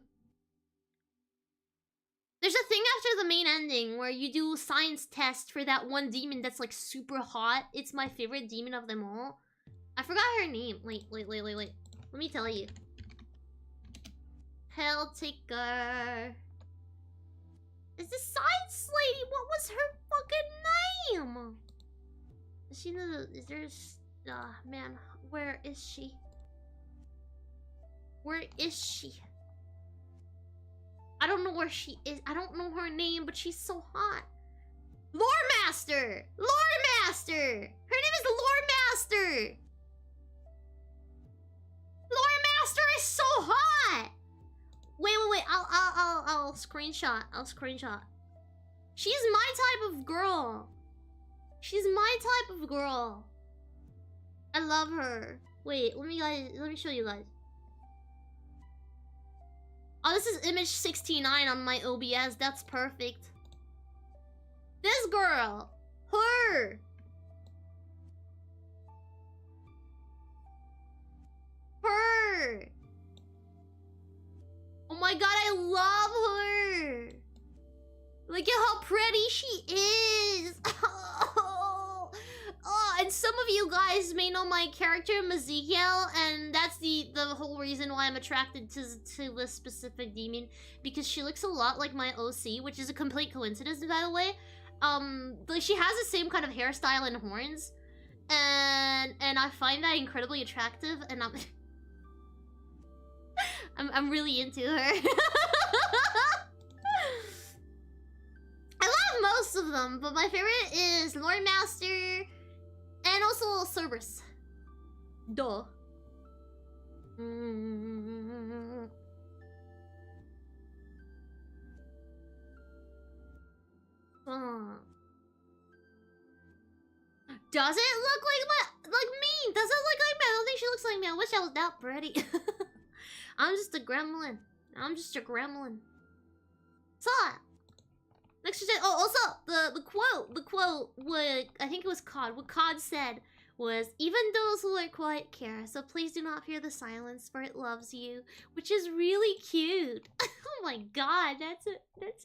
There's a thing after the main ending where you do science test for that one demon that's like super hot. It's my favorite demon of them all. I forgot her name. Wait. Let me tell you. Helltaker. Is this science lady? What was her fucking name? Is she is there? Man, where is she? Where is she? I don't know where she is. I don't know her name, but she's so hot. Lore Master! Lore Master! Her name is Lore Master! Lore Master is so hot! Wait. I'll screenshot. She's my type of girl. I love her. Wait, let me show you guys. Oh, this is image 69 on my OBS. That's perfect. This girl. Her. Oh my god, I love her. Look at how pretty she is. Oh, and some of you guys may know my character, Mazikiel, and that's the whole reason why I'm attracted to this specific demon, because she looks a lot like my OC, which is a complete coincidence, by the way. Like she has the same kind of hairstyle and horns, and I find that incredibly attractive, and I'm really into her. I love most of them, but my favorite is Lore Master and also Cerberus. Duh. Does it look like me? Does it look like me? I don't think she looks like me. I wish I was that pretty. I'm just a gremlin. So, next suggestion. Oh, also the quote. What I think it was Cod. What Cod said was, "Even those who are quiet care. So please do not fear the silence, for it loves you," which is really cute. Oh my god, that's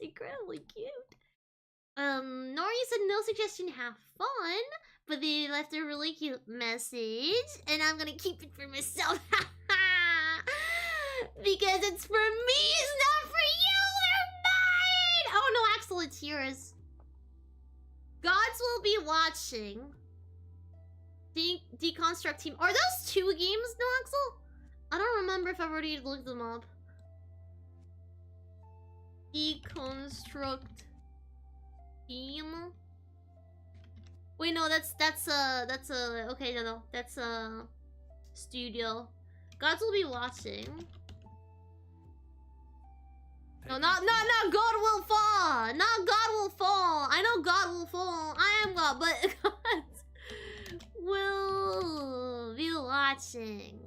incredibly cute. Nori said no suggestion. Have fun, but they left a really cute message, and I'm gonna keep it for myself. Because it's for me, it's not for you, they're mine! Oh no, Axel, it's yours. Gods will be watching. Deconstruct team. Are those 2 games, no, Axel? I don't remember if I've already looked them up. Deconstruct team. Wait, no, that's okay, no, that's a studio. Gods will be watching. No, not God will fall. Not God will fall. I know God will fall. I am God, but God will be watching.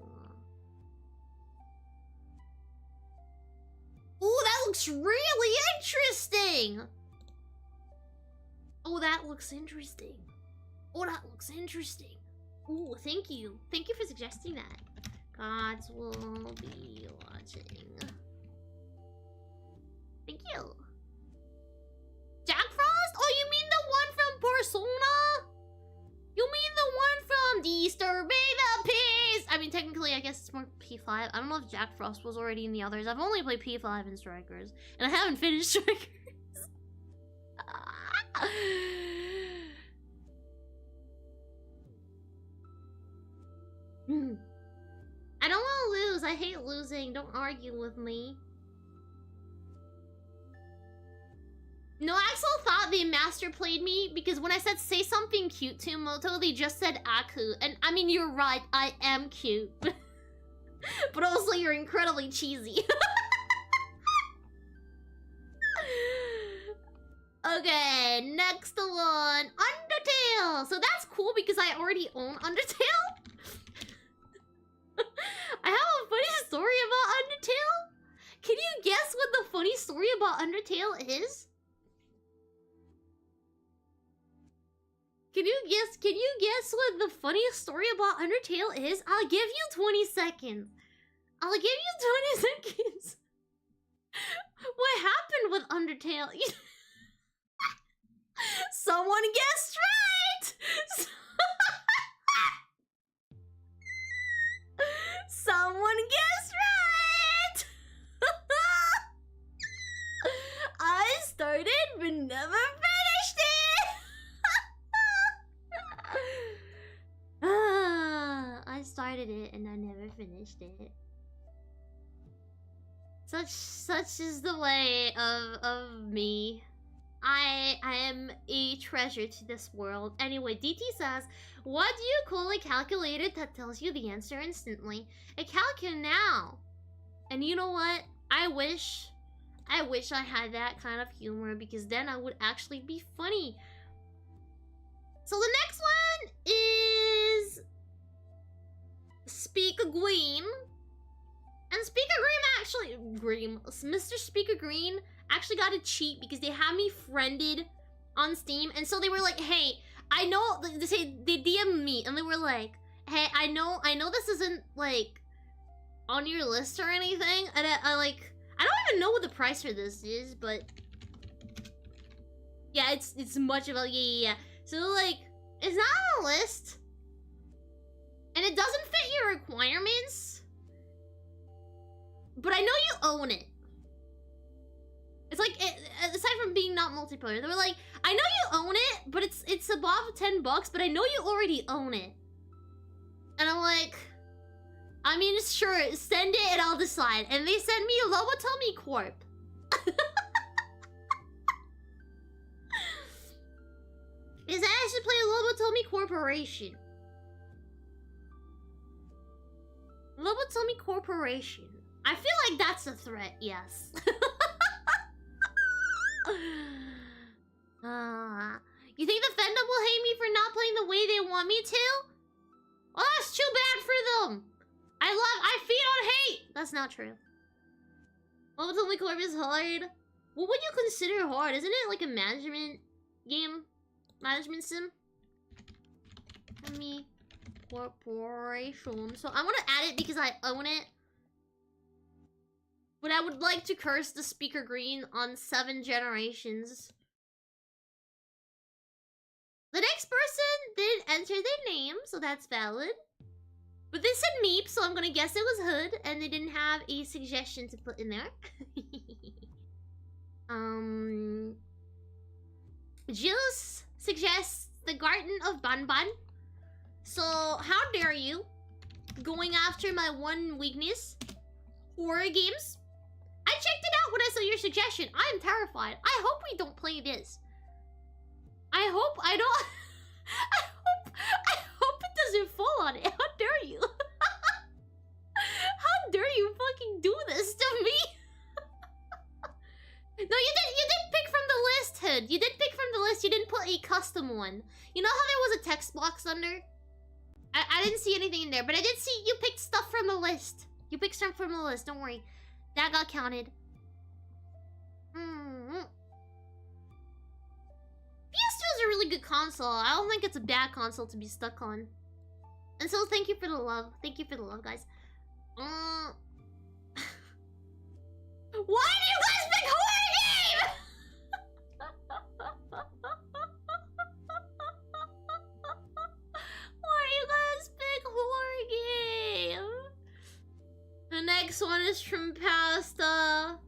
Ooh, that looks really interesting. Oh, that looks interesting. Oh, that looks interesting. Ooh, thank you. Thank you for suggesting that. Gods will be watching. Thank you. Jack Frost? Oh, you mean the one from Persona? You mean the one from Disturbing the Peace? I mean, technically, I guess it's more P5. I don't know if Jack Frost was already in the others. I've only played P5 and Strikers. And I haven't finished Strikers. I don't want to lose. I hate losing. Don't argue with me. No, Axel thought they master played me because when I said say something cute to Moto, they just said Aku. And I mean, you're right. I am cute. But also, you're incredibly cheesy. Okay, next one. Undertale. So that's cool because I already own Undertale. I have a funny story about Undertale. Can you guess what the funny story about Undertale is? Can you guess what the funniest story about Undertale is? I'll give you 20 seconds. I'll give you 20 seconds. What happened with Undertale? Someone guessed right! Someone guessed right! I started but never finished it! I started it and I never finished it. Such is the way of me. I am a treasure to this world. Anyway, DT says, what do you call a calculator that tells you the answer instantly? A calcul-now. And you know what? I wish I had that kind of humor because then I would actually be funny. So the next one is Speaker Green. And Mr. Speaker Green actually got a cheat because they had me friended on Steam, and so they were like, hey, I know, they DM'd me and they were like, hey, I know this isn't like on your list or anything, and I don't even know what the price for this is, but yeah, it's much about yeah. So like, it's not on a list and it doesn't fit your requirements, but I know you own it. It's like, aside from being not multiplayer, they were like, I know you own it, but it's above $10, but I know you already own it. And I'm like, I mean, sure, send it and I'll decide. And they sent me Lobotomy Corp. Is that I should play Lobotomy Corporation. Lobotomy Corporation. I feel like that's a threat, yes. You think the fandom will hate me for not playing the way they want me to? Well, that's too bad for them. I feed on hate. That's not true. Lobotomy Corp is hard. What would you consider hard? Isn't it like a management game? Management sim? Me corporation. So I want to add it because I own it. But I would like to curse the Speaker Green on 7 generations. The next person didn't enter their name, so that's valid. But they said Meep, so I'm gonna guess it was Hood, and they didn't have a suggestion to put in there. Juice suggests the Garden of Banban. So, how dare you? Going after my one weakness. Horror games. I checked it out when I saw your suggestion. I am terrified. I hope we don't play this. I hope I don't... I hope it doesn't fall on it. How dare you? How dare you fucking do this to me? one. You know how there was a text box under? I didn't see anything in there, but I did see you picked stuff from the list. You picked stuff from the list, don't worry. That got counted. PS2 is a really good console. I don't think it's a bad console to be stuck on. And so thank you for the love. Thank you for the love, guys. Why do you guys pick horror game? Why do you guys pick horror game? The next one is from Pasta,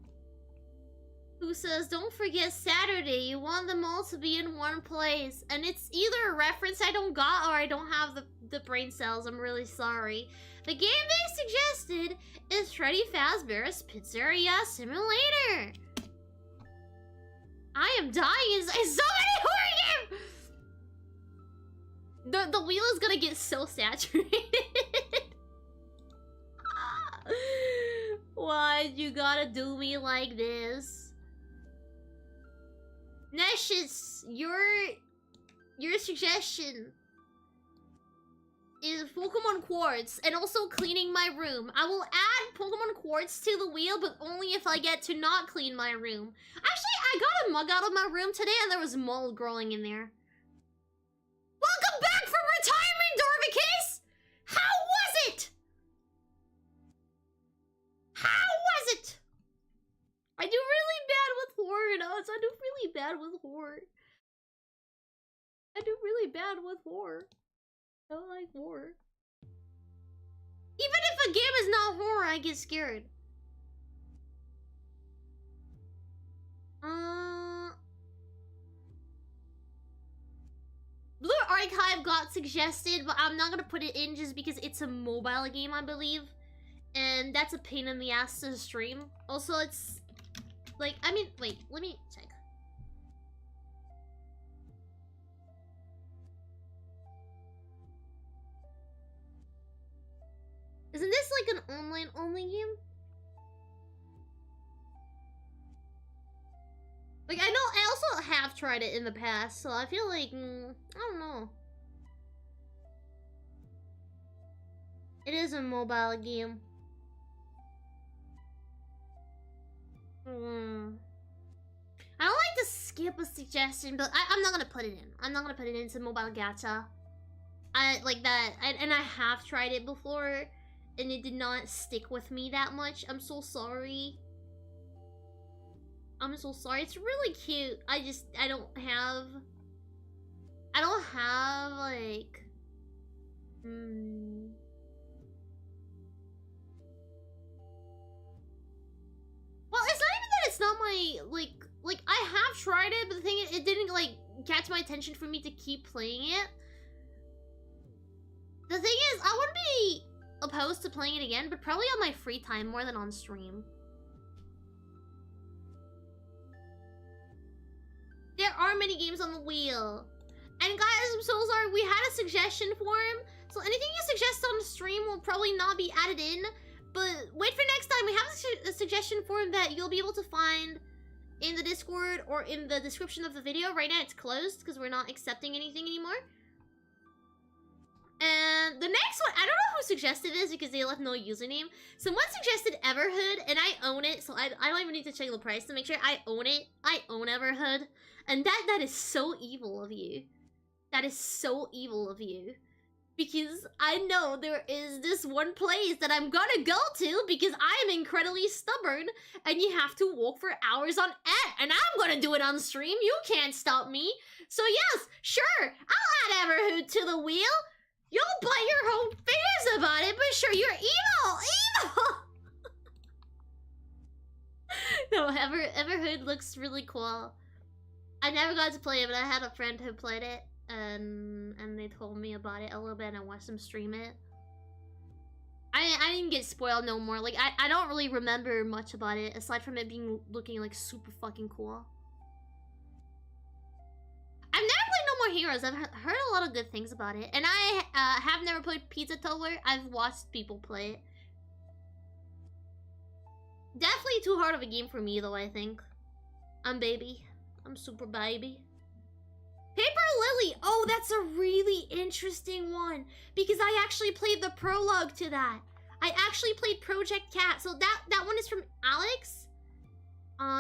who says, don't forget Saturday. You want them all to be in one place. And it's either a reference I don't got or I don't have the brain cells. I'm really sorry. The game they suggested is Freddy Fazbear's Pizzeria Simulator. I am dying. It's so many horror games! The wheel is gonna get so saturated. Why'd you gotta do me like this? Neshis, your suggestion is Pokemon Quartz and also cleaning my room. I will add Pokemon Quartz to the wheel, but only if I get to not clean my room. Actually, I got a mug out of my room today and there was mold growing in there. Welcome back from retirement, Dorvicus! How was it? How was it? I do really bad with horror, Nuts. I do really bad with horror. I do really bad with horror. I don't like horror. Even if a game is not horror, I get scared. Blue Archive got suggested, but I'm not gonna put it in just because it's a mobile game, I believe. And that's a pain in the ass to stream. Also, it's... like, I mean, wait, let me check. Isn't this like an online-only game? Like, I know, I also have tried it in the past, so I feel like, I don't know. It is a mobile game. I don't like to skip a suggestion, but I'm not gonna put it in. I'm not gonna put it into mobile gacha. I like that, and I have tried it before, and it did not stick with me that much. I'm so sorry. I'm so sorry. It's really cute. I don't have like well, it's not even that it's not my like I have tried it, but the thing is, it didn't like catch my attention for me to keep playing it. The thing is, I wouldn't be opposed to playing it again, but probably on my free time more than on stream. There are many games on the wheel. And guys, I'm so sorry, we had a suggestion form, so anything you suggest on the stream will probably not be added in, but wait for next time. We have a suggestion form that you'll be able to find in the Discord or in the description of the video. Right now it's closed because we're not accepting anything anymore. And the next one, I don't know who suggested this because they left no username. Someone suggested Everhood, and I own it, so I don't even need to check the price to make sure I own it. I own Everhood. And that is so evil of you. That is so evil of you. Because I know there is this one place that I'm gonna go to because I'm incredibly stubborn and you have to walk for hours on end. And I'm gonna do it on stream. You can't stop me. So yes, sure, I'll add Everhood to the wheel. You'll bite your whole fingers about it, but sure, you're evil! Evil! No, Everhood looks really cool. I never got to play it, but I had a friend who played it, and they told me about it a little bit, and I watched them stream it. I didn't get spoiled no more. Like, I don't really remember much about it, aside from it looking, like, super fucking cool. I've never played No More Heroes. I've heard a lot of good things about it. And I have never played Pizza Tower. I've watched people play it. Definitely too hard of a game for me, though, I think. I'm baby. I'm super baby. Paper really? Oh, that's a really interesting one. Because I actually played the prologue to that. I actually played Project Cat. So that one is from Alex.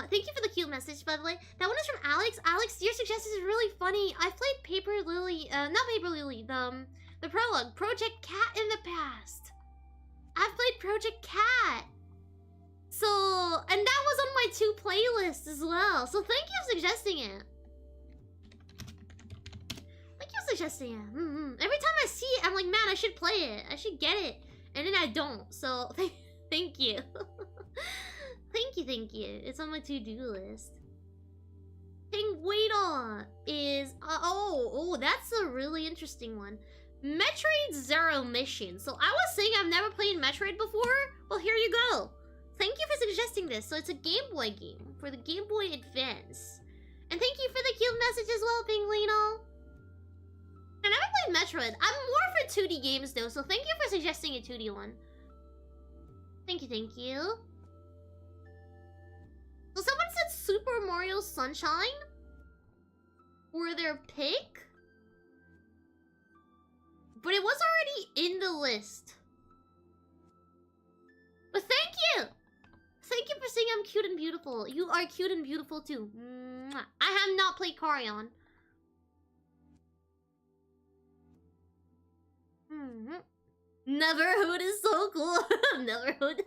Thank you for the cute message, by the way. That one is from Alex. Alex, your suggestion is really funny. I've played Paper Lily, not Paper Lily, the prologue, Project Cat in the past. I've played Project Cat. So, and that was on my 2 playlists as well. So thank you for suggesting it. Thank you for suggesting it. Every time I see it, I'm like, man, I should play it. I should get it. And then I don't. So, thank you. Thank you. It's on my to-do list. Penguino is... oh, that's a really interesting one. Metroid Zero Mission. So I was saying I've never played Metroid before. Well, here you go. Thank you for suggesting this. So it's a Game Boy game for the Game Boy Advance. And thank you for the cute message as well, Penguino. I never played Metroid. I'm more for 2D games though, so thank you for suggesting a 2D one. Thank you. So someone said Super Mario Sunshine for their pick, but it was already in the list. But thank you! Thank you for saying I'm cute and beautiful. You are cute and beautiful too. Mwah. I have not played Carrion. Neverhood is so cool. Neverhood.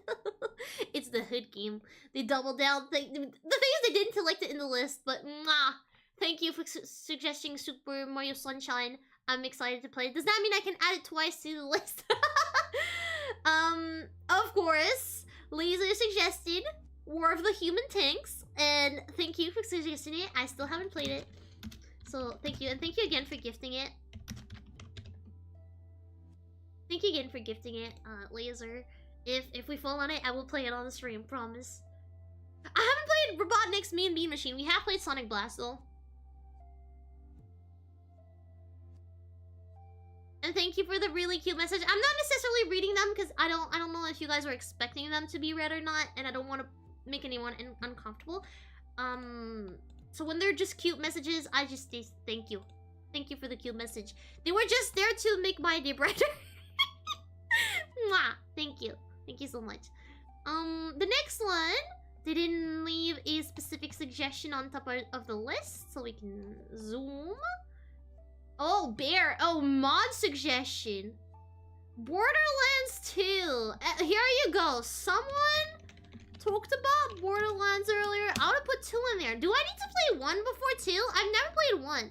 It's the hood game. They double down. The thing is, they didn't select it in the list, but mwah. Thank you for suggesting Super Mario Sunshine. I'm excited to play. Does that mean I can add it twice to the list? Of course, Laser suggested War of the Human Tanks, and thank you for suggesting it. I still haven't played it, so thank you, and thank you again for gifting it. Thank you again for gifting it, Laser. If we fall on it, I will play it on the stream, promise. I haven't played Robotnik's Mean Bean Machine. We have played Sonic Blast though. And thank you for the really cute message. I'm not necessarily reading them because I don't know if you guys were expecting them to be read or not, and I don't want to make anyone uncomfortable. So when they're just cute messages, I just say thank you. Thank you for the cute message. They were just there to make my day brighter. Mwah! Thank you. Thank you so much. The next one, they didn't leave a specific suggestion on top of the list, so we can zoom. Oh, Bear. Oh, mod suggestion. Borderlands 2. Here you go. Someone talked about Borderlands earlier. I would have put 2 in there. Do I need to play 1 before 2? I've never played 1.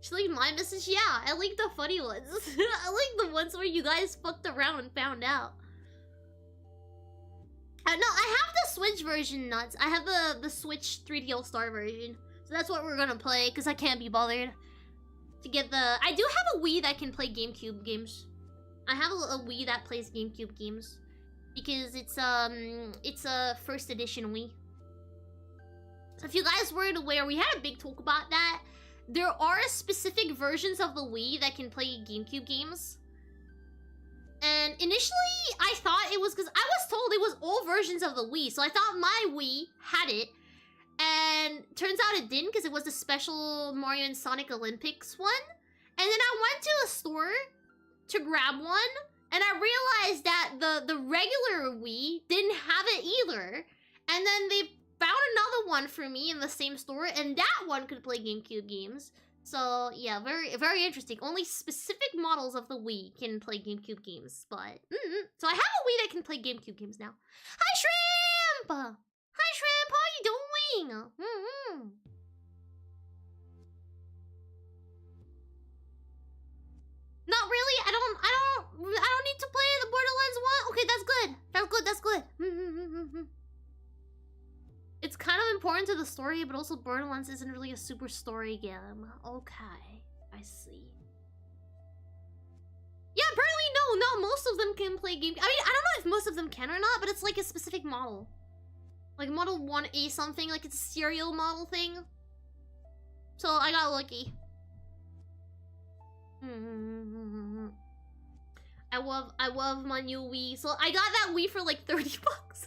Should I leave my message? Yeah, I like the funny ones. I like the ones where you guys fucked around and found out. No, I have the Switch version, nuts. I have the Switch 3D All-Star version. So that's what we're gonna play, because I can't be bothered to get the... I do have a Wii that can play GameCube games. I have a Wii that plays GameCube games. Because it's a first edition Wii. So if you guys weren't aware, we had a big talk about that. There are specific versions of the Wii that can play GameCube games. And initially, I thought it was because I was told it was all versions of the Wii. So I thought my Wii had it. And turns out it didn't because it was the special Mario and Sonic Olympics one. And then I went to a store to grab one. And I realized that the regular Wii didn't have it either. And then they found another one for me in the same store. And that one could play GameCube games. So, yeah, very, very interesting. Only specific models of the Wii can play GameCube games, but... So I have a Wii that can play GameCube games now. Hi, Shrimp! Hi, Shrimp! How you doing? Not really. I don't need to play the Borderlands 1. Okay, that's good. It's kind of important to the story, but also Borderlands isn't really a super story game. Okay, I see. Yeah, apparently no, most of them can play game. I mean, I don't know if most of them can or not, but it's like a specific model. Like Model 1A something, like it's a serial model thing. So I got lucky. I love my new Wii. So I got that Wii for like 30 bucks.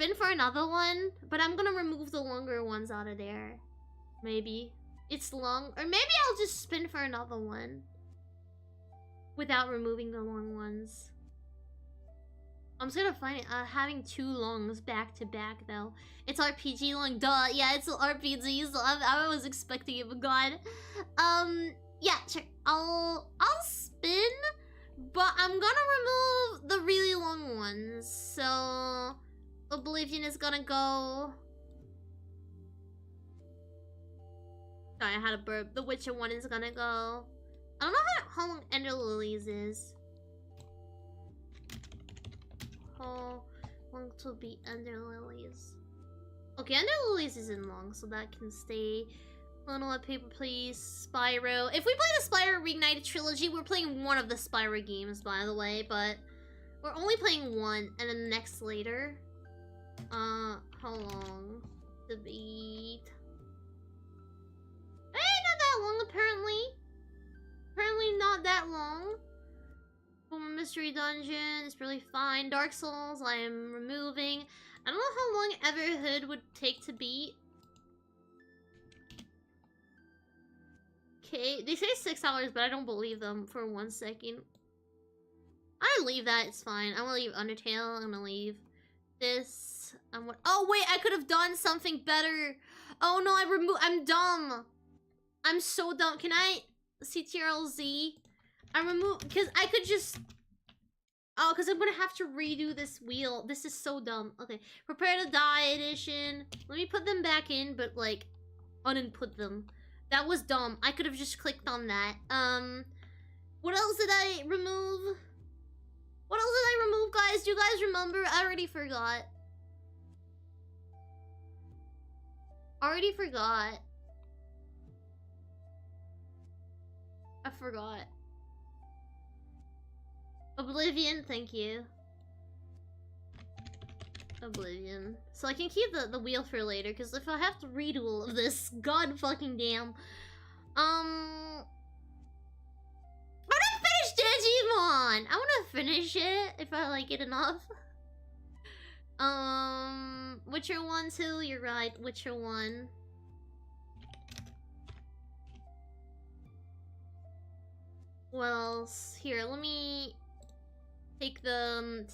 spin for another one, but I'm gonna remove the longer ones out of there. Maybe. It's long, or maybe I'll just spin for another one. Without removing the long ones. I'm just gonna find it, having 2 longs back to back though. It's RPG long, duh. Yeah, it's RPG, so I was expecting it, but god. Yeah, sure. I'll spin, but I'm gonna remove the really long ones. So Oblivion is gonna go. Sorry, I had a burp. The Witcher one is gonna go. I don't know how long Ender Lilies is. How long to be Ender Lilies? Okay, Ender Lilies isn't long, so that can stay. Lionel at Paper Please, Spyro. If we play the Spyro Reignited Trilogy, we're playing one of the Spyro games, by the way, but we're only playing one, and then the next later. How long to beat? Eh, not that long, apparently. Apparently not that long. Mystery Dungeon is really fine. Dark Souls, I am removing. I don't know how long Everhood would take to beat. Okay, they say 6 hours, but I don't believe them for 1 second. I'll leave that, it's fine. I'm gonna leave Undertale, I'm gonna leave this. Oh wait, I could have done something better. Oh no, I'm dumb. I'm so dumb. Can I CTRL-Z? I removed, because I could just... Oh, because I'm gonna have to redo this wheel. This is so dumb. Okay, Prepare to Die edition. Let me put them back in, but like, uninput them. That was dumb. I could have just clicked on that. What else did I remove? What else did I remove, guys? Do you guys remember? I already forgot. Already forgot. I forgot. Oblivion, thank you. Oblivion. So I can keep the wheel for later, because if I have to redo all of this, god fucking damn. I wanna finish Digimon! I wanna finish it, if I like it enough. Witcher 1 too, you're right, Witcher 1. What else? Here, let me take the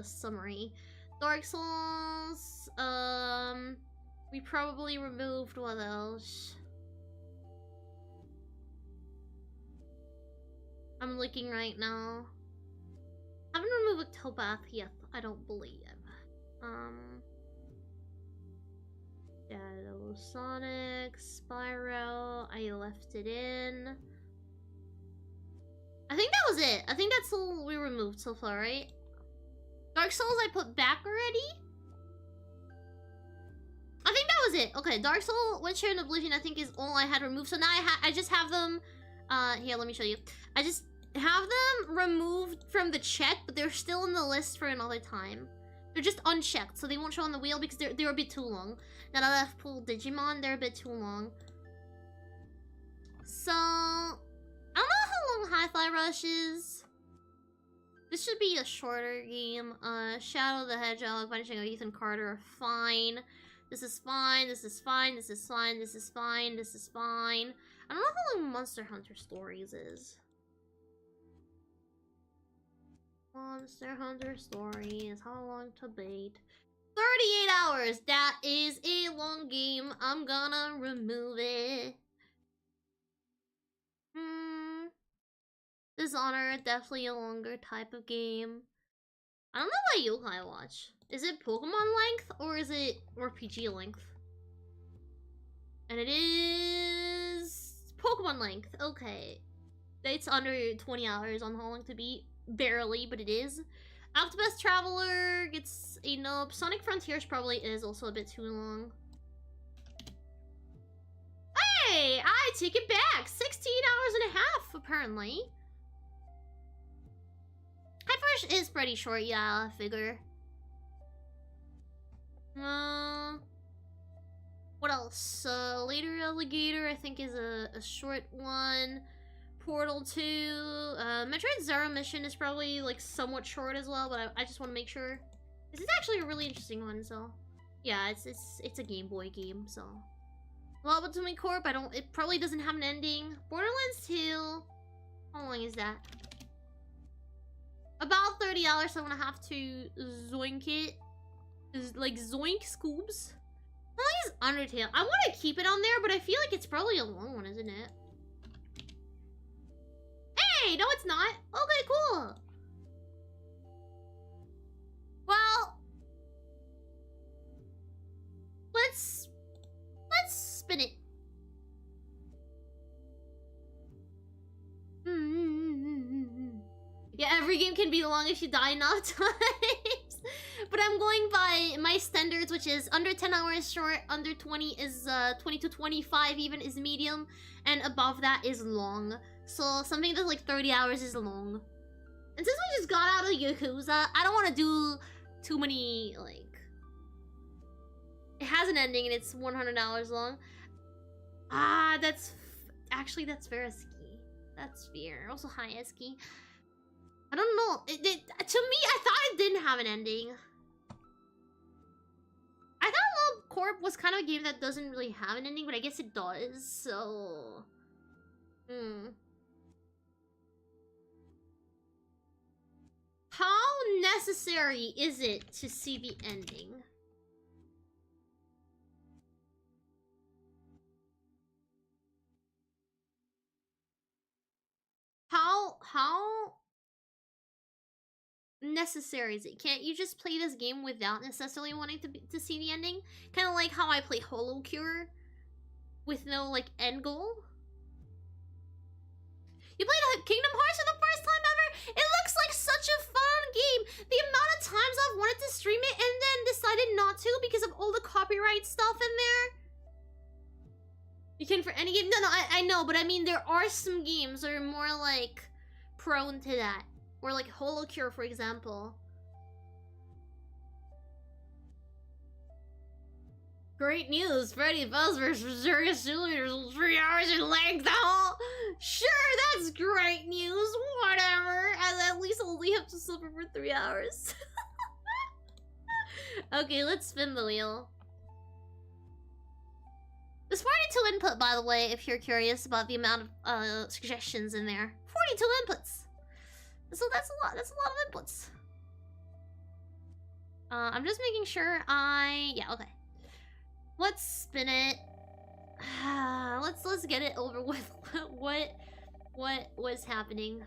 summary. Dark Souls, we probably removed what else? I'm looking right now. I haven't removed Octopath yet, I don't believe. Shadow Sonic, Spyro, I left it in. I think that was it. I think that's all we removed so far, right? Dark Souls I put back already? I think that was it. Okay, Dark Souls, Witcher, and Oblivion I think is all I had removed. So now I just have them... here, let me show you. I just have them removed from the check, but they're still in the list for another time. They're just unchecked, so they won't show on the wheel because they're a bit too long. Now that I've pulled Digimon, they're a bit too long. So... I don't know how long Hi-Fi Rush is. This should be a shorter game. Shadow the Hedgehog, Punishing of Ethan Carter are fine. This is fine, this is fine, this is fine, this is fine, this is fine. I don't know how long Monster Hunter Stories is. Monster Hunter Stories, how long to beat? 38 hours! That is a long game. I'm gonna remove it. Dishonor, definitely a longer type of game. I don't know what yokai watch. Is it Pokemon length or is it RPG length? And it is Pokemon length. Okay. It's under 20 hours on how long to beat. Barely, but it is. Octopus Traveler gets a nope. Sonic Frontiers probably is also a bit too long. Hey! I take it back! 16 hours and a half, apparently. Hi-Fresh is pretty short, yeah, I figure. What else? Later Alligator, I think, is a short one. Portal 2. Metroid Zero Mission is probably, like, somewhat short as well, but I just want to make sure. This is actually a really interesting one, so yeah, it's a Game Boy game, so. Lobotomy Corp, it probably doesn't have an ending. Borderlands 2, how long is that? About $30, so I'm gonna have to zoink it. Is like zoink scoobs. How long is Undertale? I want to keep it on there, but I feel like it's probably a long one, isn't it? Hey, no, it's not. Okay, cool. Well, let's spin it. Yeah, every game can be long if you die enough times. But I'm going by my standards, which is under 10 hours short, under 20 is 20 to 25 even is medium, and above that is long. So something that's like 30 hours is long. And since we just got out of Yakuza, I don't want to do too many, like... It has an ending and it's 100 hours long. Ah, that's... Actually, that's fair ski. That's fair. Also high ski. I don't know. To me, I thought it didn't have an ending. I thought Lob Corp was kind of a game that doesn't really have an ending, but I guess it does, so... How necessary is it to see the ending? How necessary is it? Can't you just play this game without necessarily wanting to see the ending? Kind of like how I play Holo Cure with no like end goal. You played Kingdom Hearts for the first time ever? It looks like such a fun game. The amount of times I've wanted to stream it and then decided not to because of all the copyright stuff in there. You can for any game? No, I know, but I mean there are some games that are more like prone to that. Or like Holo Cure, for example. Great news! Freddy Fazbear's Berserker Simulator is 3 hours in length. Oh, sure, that's great news. Whatever. And at least I'll only have to suffer for 3 hours. Okay, let's spin the wheel. There's 42 input, by the way, if you're curious about the amount of suggestions in there. 42 inputs. So that's a lot. That's a lot of inputs. I'm just making sure yeah, okay. Let's spin it. Let's get it over with. What was happening?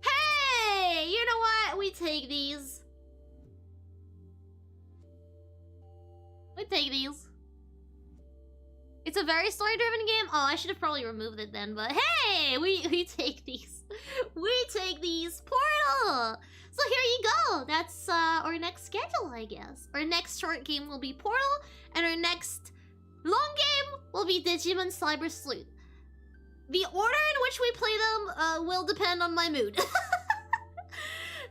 Hey, you know what? We take these. We take these. It's a very story-driven game. Oh, I should have probably removed it then, but hey, we take these. We take these. Portal. So here you go. That's our next schedule, I guess. Our next short game will be Portal, and our next long game will be Digimon Cyber Sleuth. The order in which we play them will depend on my mood.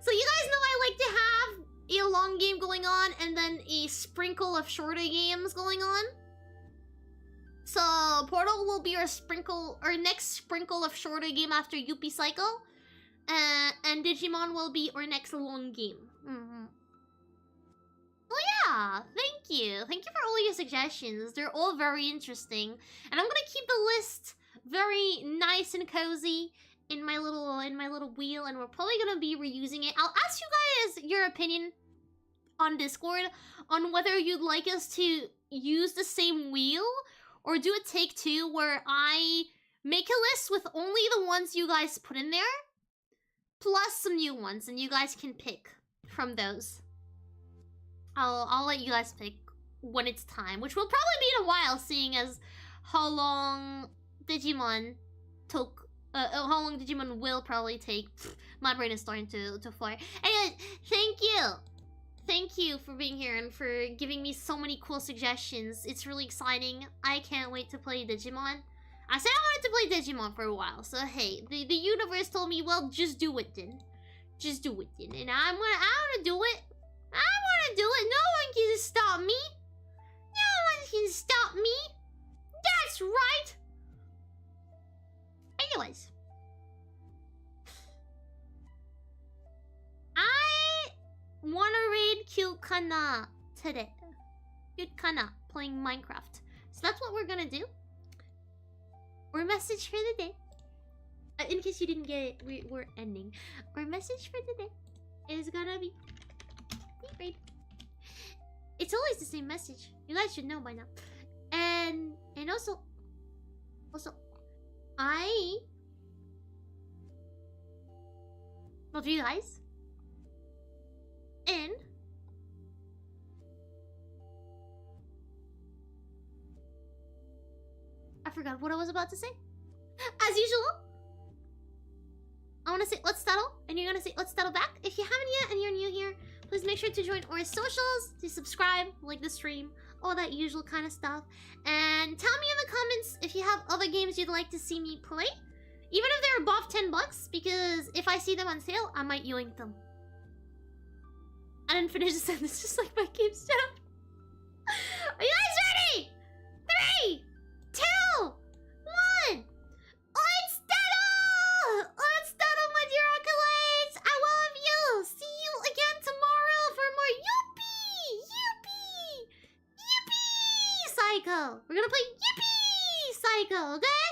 So you guys know I like to have a long game going on and then a sprinkle of shorter games going on. So Portal will be our next sprinkle of shorter game after Yuppie Cycle. And Digimon will be our next long game. Well, yeah, thank you. Thank you for all your suggestions. They're all very interesting. And I'm gonna keep the list very nice and cozy in my little wheel, and we're probably gonna be reusing it. I'll ask you guys your opinion on Discord on whether you'd like us to use the same wheel or do a take two where I make a list with only the ones you guys put in there, plus some new ones, and you guys can pick from those. I'll let you guys pick when it's time, which will probably be in a while, seeing as how long Digimon took. How long Digimon will probably take. My brain is starting to fly. Anyway, thank you. Thank you for being here and for giving me so many cool suggestions. It's really exciting. I can't wait to play Digimon. I said I wanted to play Digimon for a while, so hey, the universe told me, well, just do it then. Just do it then. And I wanna do it. I wanna do it. No one can stop me. No one can stop me. That's right. Anyways. Wanna raid cute kana today. Cute kana playing Minecraft. So that's what we're gonna do. Our message for the day. In case you didn't get it, we're ending. Our message for the day is gonna be raid. It's always the same message. You guys should know by now. And also I love you guys. And I forgot what I was about to say. As usual, I want to say let's settle, and you're gonna say let's settle back. If you haven't yet and you're new here, please make sure to join our socials, to subscribe, like the stream, all that usual kind of stuff. And tell me in the comments if you have other games you'd like to see me play, even if they're above $10, because if I see them on sale, I might yoink them. I didn't finish the sentence, just like my game stuff. Are you guys ready? 3, 2, 1. Let's settle! Let's settle, my dear Akulytes! I love you! See you again tomorrow for more Yippee! Yippee! Yippee! Psycho! We're gonna play Yippee! Psycho, okay?